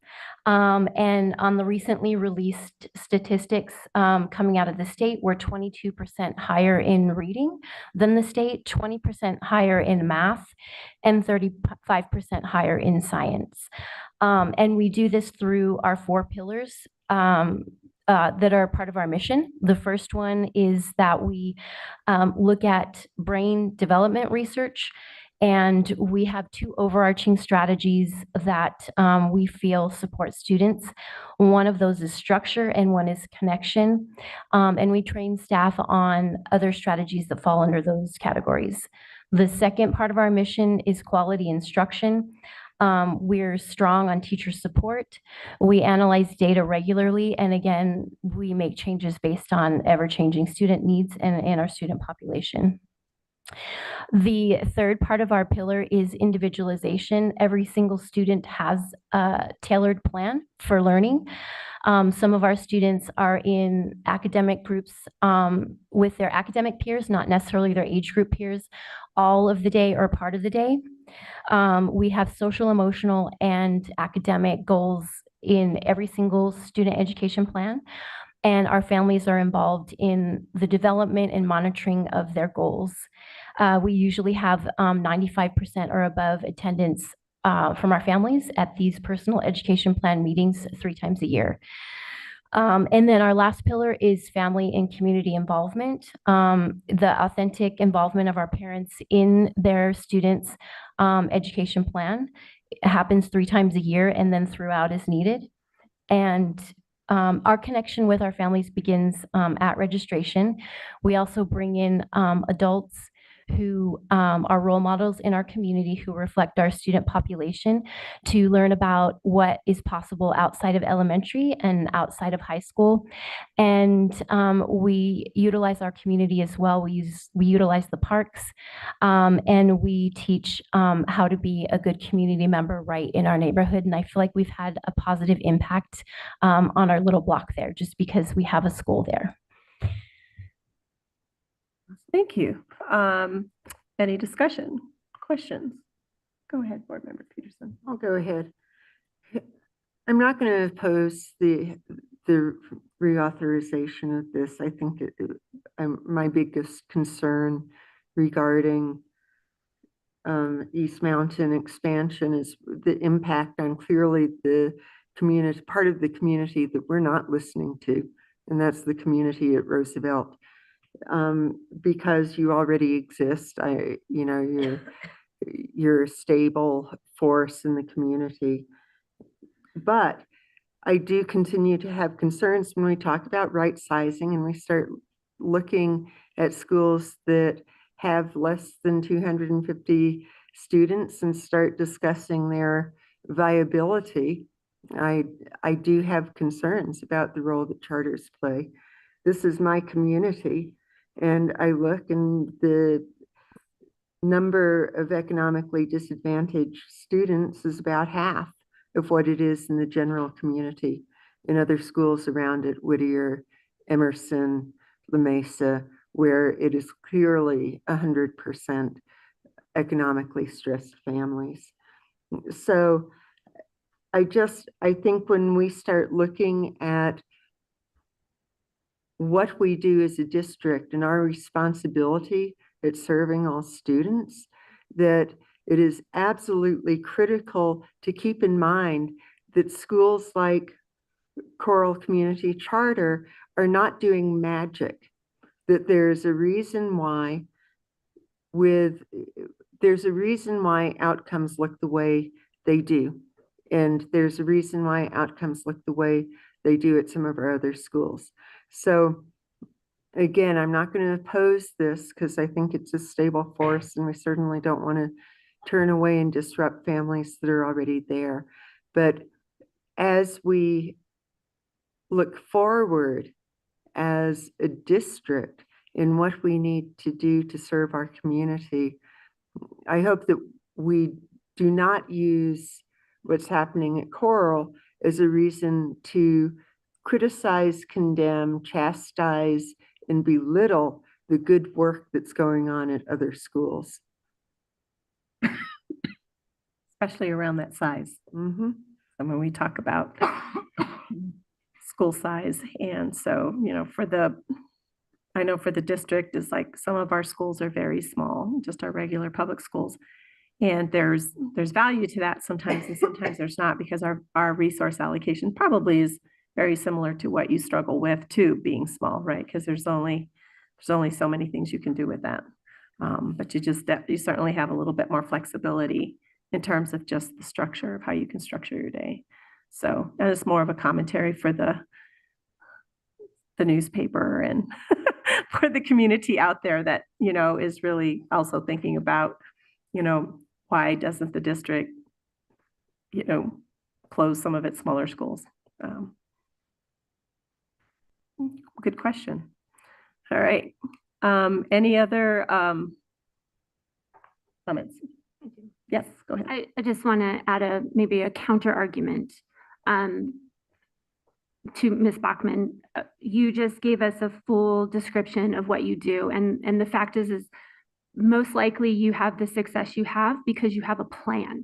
And on the recently released statistics coming out of the state, we're 22% higher in reading than the state, 20% higher in math, and 35% higher in science. And we do this through our 4 pillars that are part of our mission. The first one is that we look at brain development research, and we have 2 overarching strategies that we feel support students. One of those is structure and one is connection. And we train staff on other strategies that fall under those categories. The second part of our mission is quality instruction. We're strong on teacher support. We analyze data regularly, and again, we make changes based on ever-changing student needs and our student population. The third part of our pillar is individualization. Every single student has a tailored plan for learning. Some of our students are in academic groups with their academic peers, not necessarily their age group peers, all of the day or part of the day. We have social, emotional, and academic goals in every single student education plan, and our families are involved in the development and monitoring of their goals. We usually have 95% or above attendance from our families at these personal education plan meetings 3 times a year. And then our last pillar is family and community involvement. The authentic involvement of our parents in their students' education plan happens 3 times a year and then throughout as needed. And our connection with our families begins at registration. We also bring in adults who are role models in our community who reflect our student population to learn about what is possible outside of elementary and outside of high school. And we utilize our community as well. We utilize the parks, and we teach how to be a good community member right in our neighborhood. And I feel like we've had a positive impact on our little block there just because we have a school there. Thank you. Any discussion, questions? Go ahead, Board Member Peterson. I'll go ahead. I'm not going to oppose the reauthorization of this. I think my biggest concern regarding East Mountain expansion is the impact on clearly the community, part of the community that we're not listening to, and that's the community at Roosevelt. Because you already exist, you're a stable force in the community. But I do continue to have concerns when we talk about right sizing and we start looking at schools that have less than 250 students and start discussing their viability. I do have concerns about the role that charters play. This is my community. And I look, and the number of economically disadvantaged students is about half of what it is in the general community in other schools around it, Whittier, Emerson, La Mesa, where it is clearly 100% economically stressed families. So I think when we start looking at what we do as a district and our responsibility at serving all students, that it is absolutely critical to keep in mind that schools like Coral Community Charter are not doing magic, that there's a reason why outcomes look the way they do. And there's a reason why outcomes look the way they do at some of our other schools. So again, I'm not going to oppose this because I think it's a stable force and we certainly don't want to turn away and disrupt families that are already there. But as we look forward as a district in what we need to do to serve our community. I hope that we do not use what's happening at Coral as a reason to criticize, condemn, chastise, and belittle the good work that's going on at other schools. Especially around that size. Mm-hmm. And when we talk about school size, and so, you know, I know for the district is like some of our schools are very small, just our regular public schools. And there's value to that sometimes, and sometimes there's not, because our resource allocation probably is very similar to what you struggle with too, being small, right? Because there's only so many things you can do with that. But you certainly have a little bit more flexibility in terms of just the structure of how you can structure your day. So that is more of a commentary for the newspaper and for the community out there that, you know, is really also thinking about, you know, why doesn't the district, you know, close some of its smaller schools? Good question. All right. Any other comments? Yes, go ahead. I just want to add maybe a counter argument to Ms. Bachman. You just gave us a full description of what you do. And the fact is most likely you have the success you have because you have a plan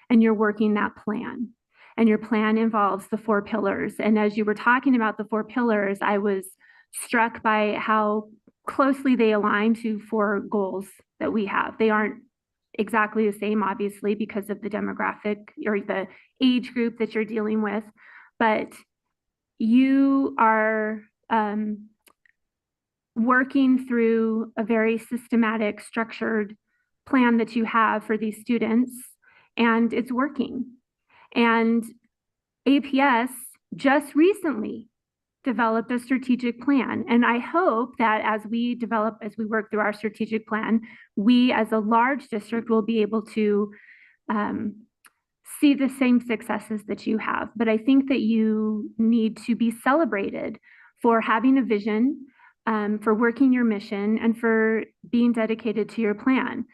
and you're working that plan. And your plan involves the 4 pillars. And as you were talking about the 4 pillars, I was struck by how closely they align to 4 goals that we have. They aren't exactly the same, obviously, because of the demographic or the age group that you're dealing with, but you are working through a very systematic, structured plan that you have for these students, and it's working. And APS just recently developed a strategic plan. And I hope that as we work through our strategic plan, we as a large district will be able to see the same successes that you have. But I think that you need to be celebrated for having a vision, for working your mission, and for being dedicated to your plan.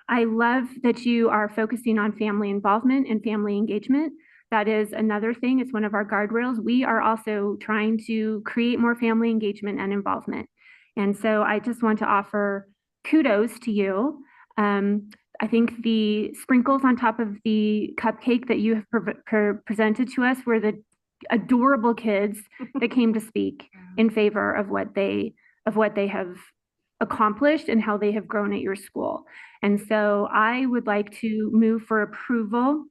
I love that you are focusing on family involvement and family engagement. That is another thing. It's one of our guardrails. We are also trying to create more family engagement and involvement. And so I just want to offer kudos to you. I think the sprinkles on top of the cupcake that you have presented to us were the adorable kids that came to speak in favor of what they have accomplished and how they have grown at your school. And so I would like to move for approval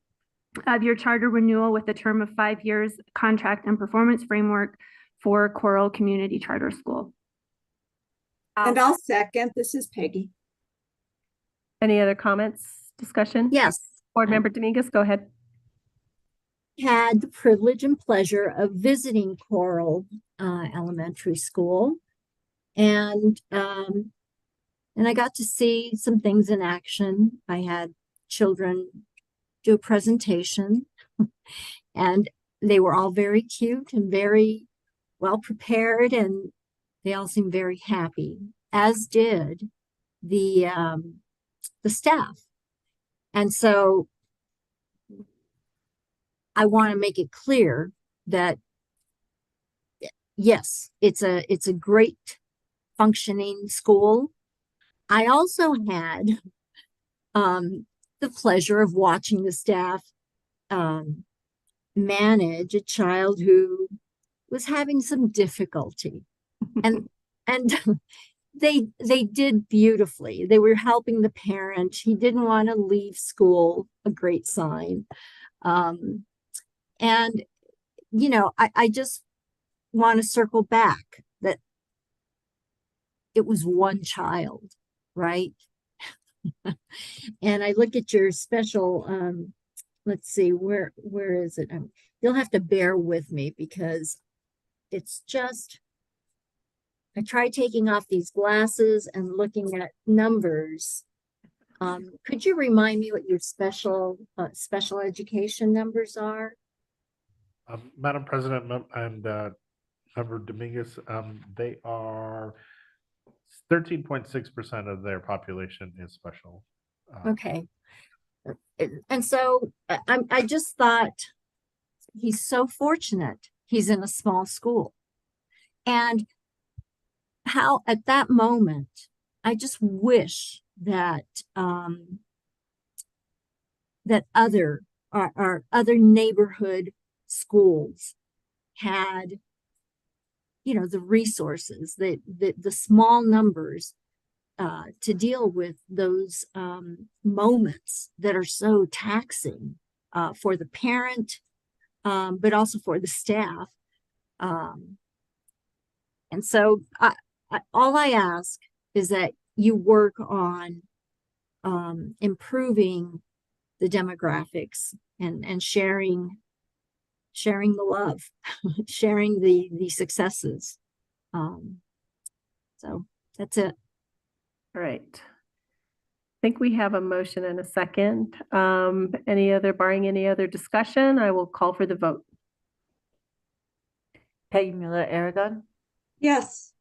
of your charter renewal with a term of 5 years contract and performance framework for Coral Community Charter School. And I'll second. This is Peggy. Any other comments, discussion? Yes. Board Member Dominguez, go ahead. Had the privilege and pleasure of visiting Coral Elementary School, and I got to see some things in action. I had children do a presentation, and they were all very cute and very well prepared, and they all seemed very happy, as did the staff. And so I want to make it clear that yes, it's a great functioning school. I also had the pleasure of watching the staff manage a child who was having some difficulty, and they did beautifully. They were helping the parent. He didn't want to leave school, a great sign. And, you know, I just want to circle back that it was one child, right? And I look at your special, let's see, where is it? You'll have to bear with me because it's just, I tried taking off these glasses and looking at numbers. Could you remind me what your special education numbers are? Madam President and Member Dominguez, they are 13.6% of their population is special. Okay. And so I just thought he's so fortunate he's in a small school. And how at that moment, I just wish that that our other neighborhood schools had, you know, the resources, the small numbers to deal with those moments that are so taxing for the parent, but also for the staff. And so all I ask is that you work on improving the demographics and sharing the love, sharing the successes. So that's it. All right. I think we have a motion and a second. Barring any other discussion, I will call for the vote. Peggy Mueller Aragon, Yes.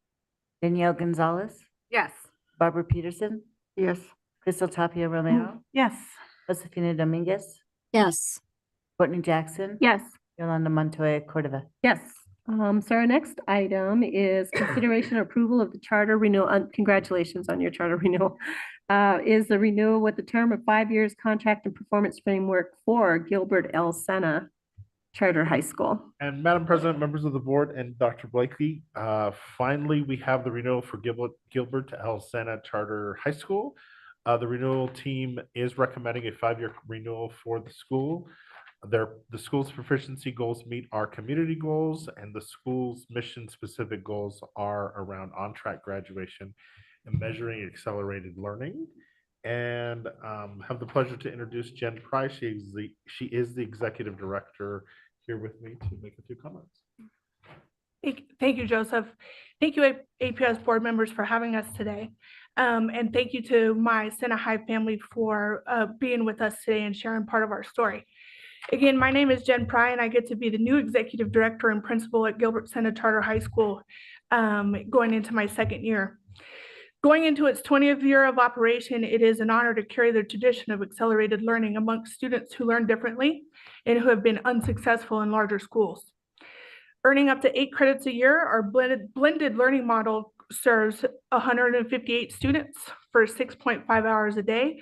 Danielle Gonzalez, Yes. Barbara Peterson, Yes. Crystal Tapia Romero, Yes. Josefina Dominguez, Yes. Courtney Jackson, Yes. Yolanda Montoya Cordova. Yes. So our next item is consideration approval of the charter renewal. Congratulations on your charter renewal. Is the renewal with the term of 5 years contract and performance framework for Gilbert L. Senna Charter High School. And Madam President, members of the board, and Dr. Blakely, finally, we have the renewal for Gilbert L. Senna Charter High School. The renewal team is recommending a 5-year renewal for the school. The school's proficiency goals meet our community goals, and the school's mission-specific goals are around on-track graduation and measuring accelerated learning. And have the pleasure to introduce Jen Price. She is the executive director here with me to make a few comments. Thank you, Joseph. Thank you, APS board members, for having us today. And thank you to my Senna High family for being with us today and sharing part of our story. Again, my name is Jen Pry, and I get to be the new executive director and principal at Gilbert Senna Charter High School, going into my 2nd year. Going into its 20th year of operation, it is an honor to carry the tradition of accelerated learning amongst students who learn differently and who have been unsuccessful in larger schools. Earning up to 8 credits a year, our blended learning model serves 158 students for 6.5 hours a day.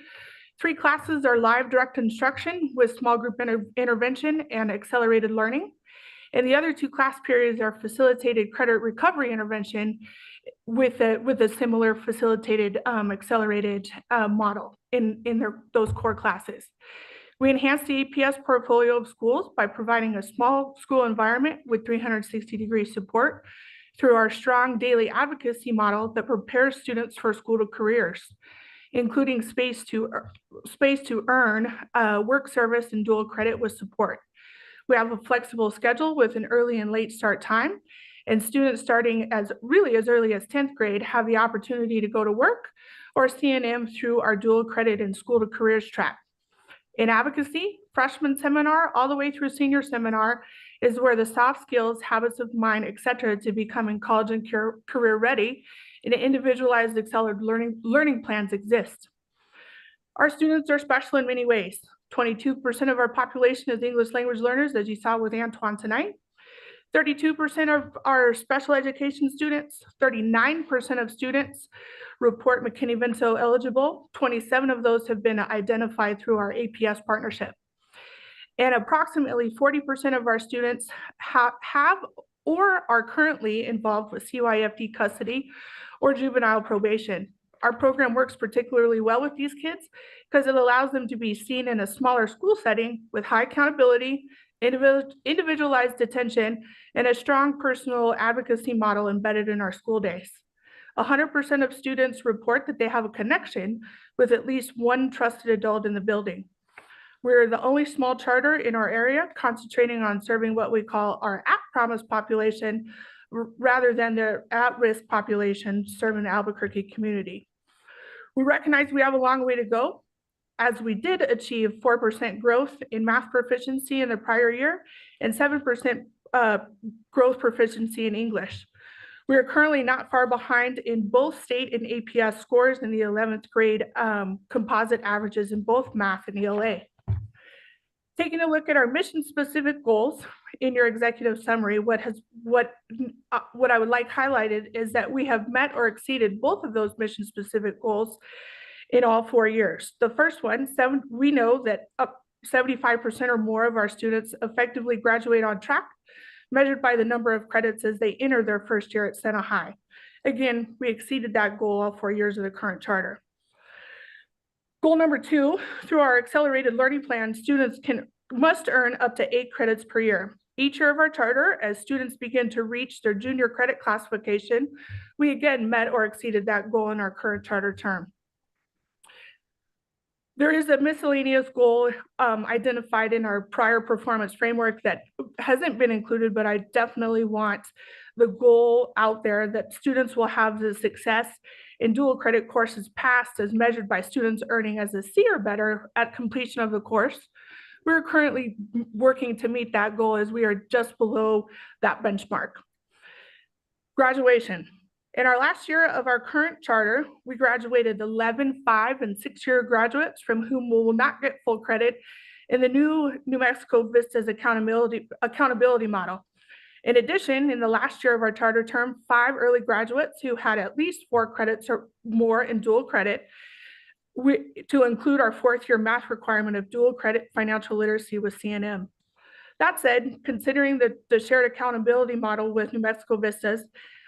3 classes are live direct instruction with small group intervention and accelerated learning. And the other 2 class periods are facilitated credit recovery intervention with a similar facilitated accelerated model in those core classes. We enhance the APS portfolio of schools by providing a small school environment with 360-degree support through our strong daily advocacy model that prepares students for school to careers, including space to earn work service and dual credit with support. We have a flexible schedule with an early and late start time, and students starting as early as 10th grade have the opportunity to go to work or CNM through our dual credit and school to careers track. In advocacy, freshman seminar all the way through senior seminar is where the soft skills, habits of mind, etc., to becoming college and career ready and individualized accelerated learning plans exist. Our students are special in many ways. 22% of our population is English language learners, as you saw with Antoine tonight. 32% of our special education students, 39% of students report McKinney-Vento eligible. 27 of those have been identified through our APS partnership. And approximately 40% of our students have or are currently involved with CYFD custody or juvenile probation. Our program works particularly well with these kids because it allows them to be seen in a smaller school setting with high accountability, individualized attention, and a strong personal advocacy model embedded in our school days. 100% of students report that they have a connection with at least one trusted adult in the building. We're the only small charter in our area concentrating on serving what we call our at-promise population rather than the at-risk population serving the Albuquerque community. We recognize we have a long way to go, as we did achieve 4% growth in math proficiency in the prior year and 7% growth proficiency in English. We are currently not far behind in both state and APS scores in the 11th grade composite averages in both math and ELA. Taking a look at our mission-specific goals in your executive summary, what I would like highlighted is that we have met or exceeded both of those mission-specific goals in all 4 years. The first one, we know that 75% or more of our students effectively graduate on track, measured by the number of credits as they enter their first year at Sena High. Again, we exceeded that goal all 4 years of the current charter. Goal number 2, through our accelerated learning plan, students must earn up to 8 credits per year. Each year of our charter, as students begin to reach their junior credit classification, we again met or exceeded that goal in our current charter term. There is a miscellaneous goal identified in our prior performance framework that hasn't been included, but I definitely want the goal out there that students will have the success in dual credit courses passed as measured by students earning as a C or better at completion of the course. We're currently working to meet that goal as we are just below that benchmark. Graduation. In our last year of our current charter, we graduated 11 5- and 6-year graduates from whom we will not get full credit in the new New Mexico Vistas accountability model. In addition, in the last year of our charter term, 5 early graduates who had at least 4 credits or more in dual credit, to include our 4th year math requirement of dual credit financial literacy with CNM. That said, considering the shared accountability model with New Mexico Vistas,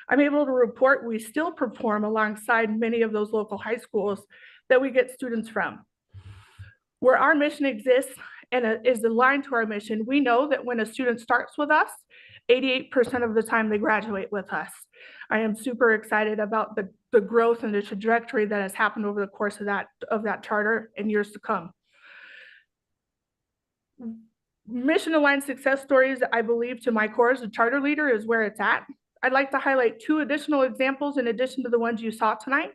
I'm able to report we still perform alongside many of those local high schools that we get students from. Where our mission exists and is aligned to our mission, we know that when a student starts with us, 88% of the time they graduate with us. I am super excited about the growth and the trajectory that has happened over the course of that charter in years to come. Mission aligned success stories, I believe, to my core as a charter leader is where it's at. I'd like to highlight 2 additional examples in addition to the ones you saw tonight.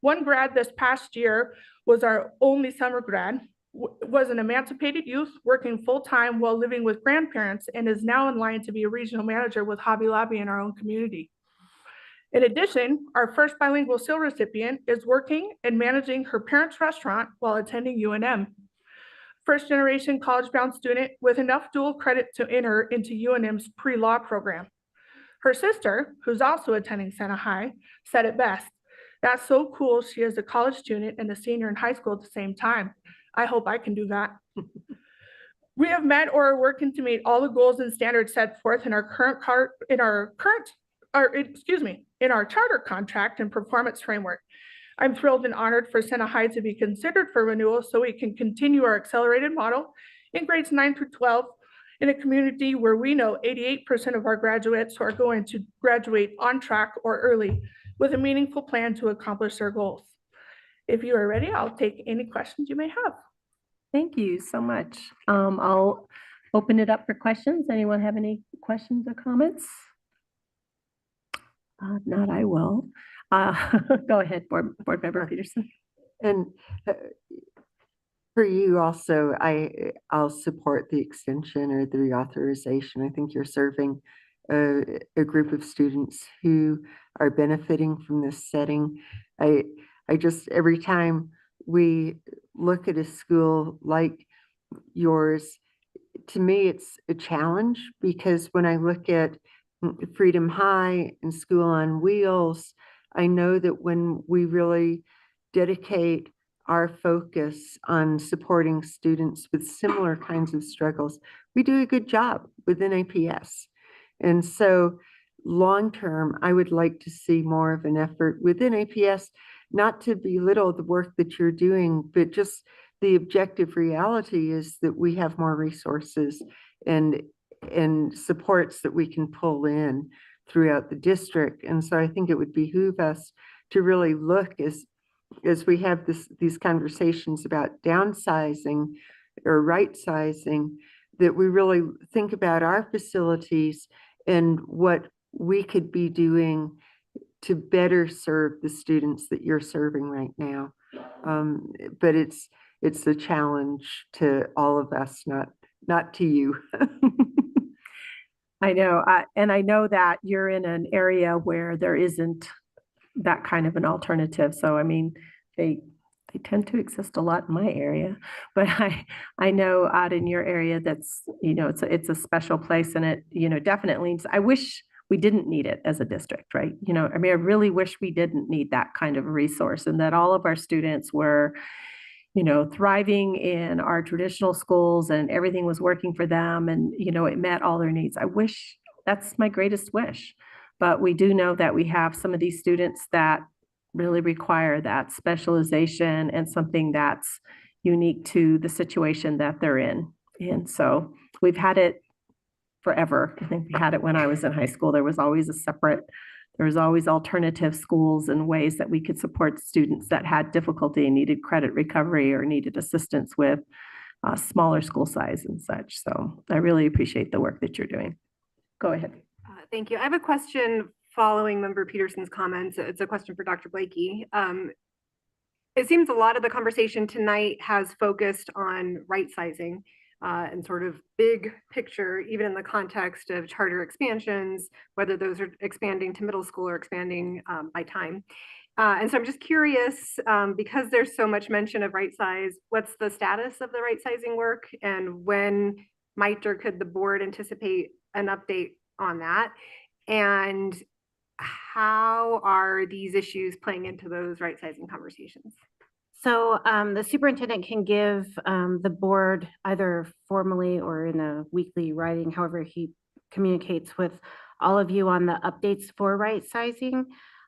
One grad this past year was our only summer grad, was an emancipated youth working full-time while living with grandparents and is now in line to be a regional manager with Hobby Lobby in our own community. In addition, our first bilingual SIL recipient is working and managing her parents' restaurant while attending UNM. First generation college-bound student with enough dual credit to enter into UNM's pre-law program. Her sister, who's also attending Sena High, said it best. That's so cool. She is a college student and a senior in high school at the same time. I hope I can do that. We have met or are working to meet all the goals and standards set forth in our charter contract and performance framework. I'm thrilled and honored for Sena High to be considered for renewal so we can continue our accelerated model in grades 9 through 12 in a community where we know 88% of our graduates are going to graduate on track or early with a meaningful plan to accomplish their goals. If you are ready, I'll take any questions you may have. Thank you so much. I'll open it up for questions. Anyone have any questions or comments? If not, I will. Go ahead, Board Member Peterson. And for you also, I'll support the extension or the reauthorization. I think you're serving a group of students who are benefiting from this setting. I just, every time we look at a school like yours, to me, it's a challenge because when I look at Freedom High and School on Wheels, I know that when we really dedicate our focus on supporting students with similar kinds of struggles, we do a good job within APS. And so long-term, I would like to see more of an effort within APS, not to belittle the work that you're doing, but just the objective reality is that we have more resources and supports that we can pull in throughout the district. And so I think it would behoove us to really look as we have these conversations about downsizing or right sizing, that we really think about our facilities and what we could be doing to better serve the students that you're serving right now. But it's it's a challenge to all of us, not to you. I know, and I know that you're in an area where there isn't that kind of an alternative. So, I mean, they tend to exist a lot in my area, but I know out in your area that's, it's a special place, and it, definitely, I wish we didn't need it as a district, right? I mean, I really wish we didn't need that kind of a resource, and that all of our students were, thriving in our traditional schools and everything was working for them, and, it met all their needs. I wish, that's my greatest wish. But we do know that we have some of these students that really require that specialization and something that's unique to the situation that they're in. And so we've had it forever. I think we had it when I was in high school. There was always alternative schools and ways that we could support students that had difficulty and needed credit recovery or needed assistance with smaller school size and such. So I really appreciate the work that you're doing. Go ahead. Thank you. I have a question following Member Peterson's comments. It's a question for Dr. Blakey. It seems a lot of the conversation tonight has focused on right sizing and sort of big picture, even in the context of charter expansions, whether those are expanding to middle school or expanding by time. And so I'm just curious, because there's so much mention of right size, what's the status of the right sizing work, and when might or could the board anticipate an update on that? And how are these issues playing into those right sizing conversations? So the superintendent can give the board either formally or in a weekly writing, however he communicates with all of you on the updates for right sizing,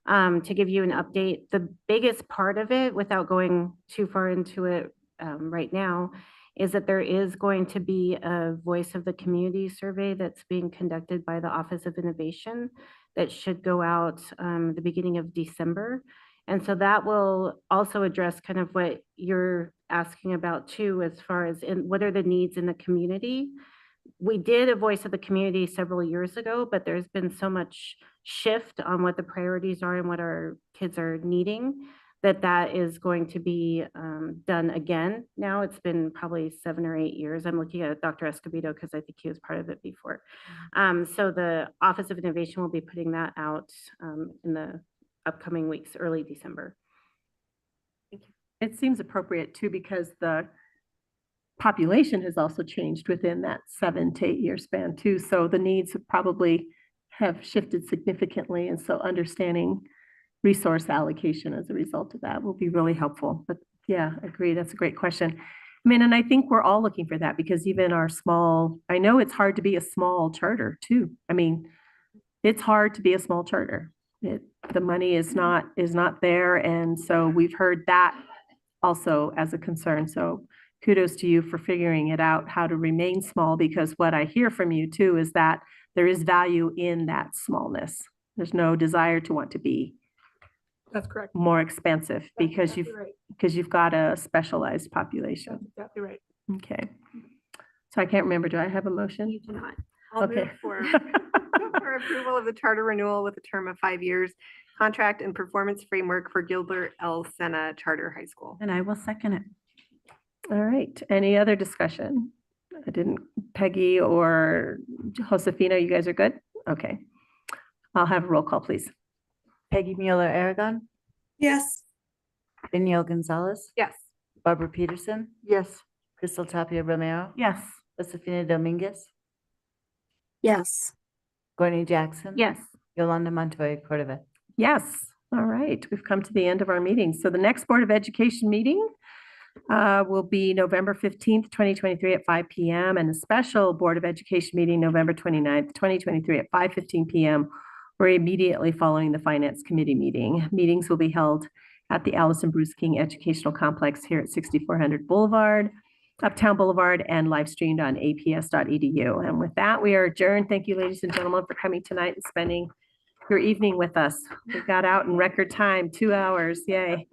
to give you an update. The biggest part of it, without going too far into it right now, is that there is going to be a Voice of the Community survey that's being conducted by the Office of Innovation that should go out the beginning of December. And so that will also address kind of what you're asking about too, as far as what are the needs in the community. We did a Voice of the Community several years ago, but there's been so much shift on what the priorities are and what our kids are needing, that is going to be done again. Now it's been probably 7 or 8 years. I'm looking at Dr. Escobedo because I think he was part of it before. So the Office of Innovation will be putting that out in the upcoming weeks, early December. It seems appropriate too, because the population has also changed within that 7 to 8 year span too. So the needs have shifted significantly. And so understanding resource allocation as a result of that will be really helpful. But yeah, I agree. That's a great question. I mean, and I think we're all looking for that, because even our small, I know it's hard to be a small charter too. I mean, it's hard to be a small charter. The money is not there. And so we've heard that also as a concern. So kudos to you for figuring it out, how to remain small, because what I hear from you too is that there is value in that smallness. There's no desire to want to be That's correct. more expansive because you've got a specialized population. That's exactly right. Okay. So I can't remember. Do I have a motion? You do not. I'll Okay. move for approval of the charter renewal with a term of 5 years, contract and performance framework for Gilbert L. Senna Charter High School. And I will second it. All right. Any other discussion? Peggy or Josefina, you guys are good? Okay. I'll have a roll call, please. Peggy Mueller Aragon, Yes. Danielle Gonzalez, Yes. Barbara Peterson, Yes. Crystal Tapia Romero, Yes. Josefina Dominguez, Yes. Courtney Jackson. Yes. Yolanda Montoya Cordova. Yes. All right. We've come to the end of our meeting. So the next Board of Education meeting will be November 15th, 2023 at 5 p.m. and a special Board of Education meeting November 29th, 2023 at 5:15 p.m. or immediately following the Finance Committee meeting. Meetings will be held at the Allison Bruce King Educational Complex here at 6400 Boulevard, Uptown Boulevard, and live streamed on aps.edu. And with that, we are adjourned. Thank you, ladies and gentlemen, for coming tonight and spending your evening with us. We got out in record time, 2 hours. Yay.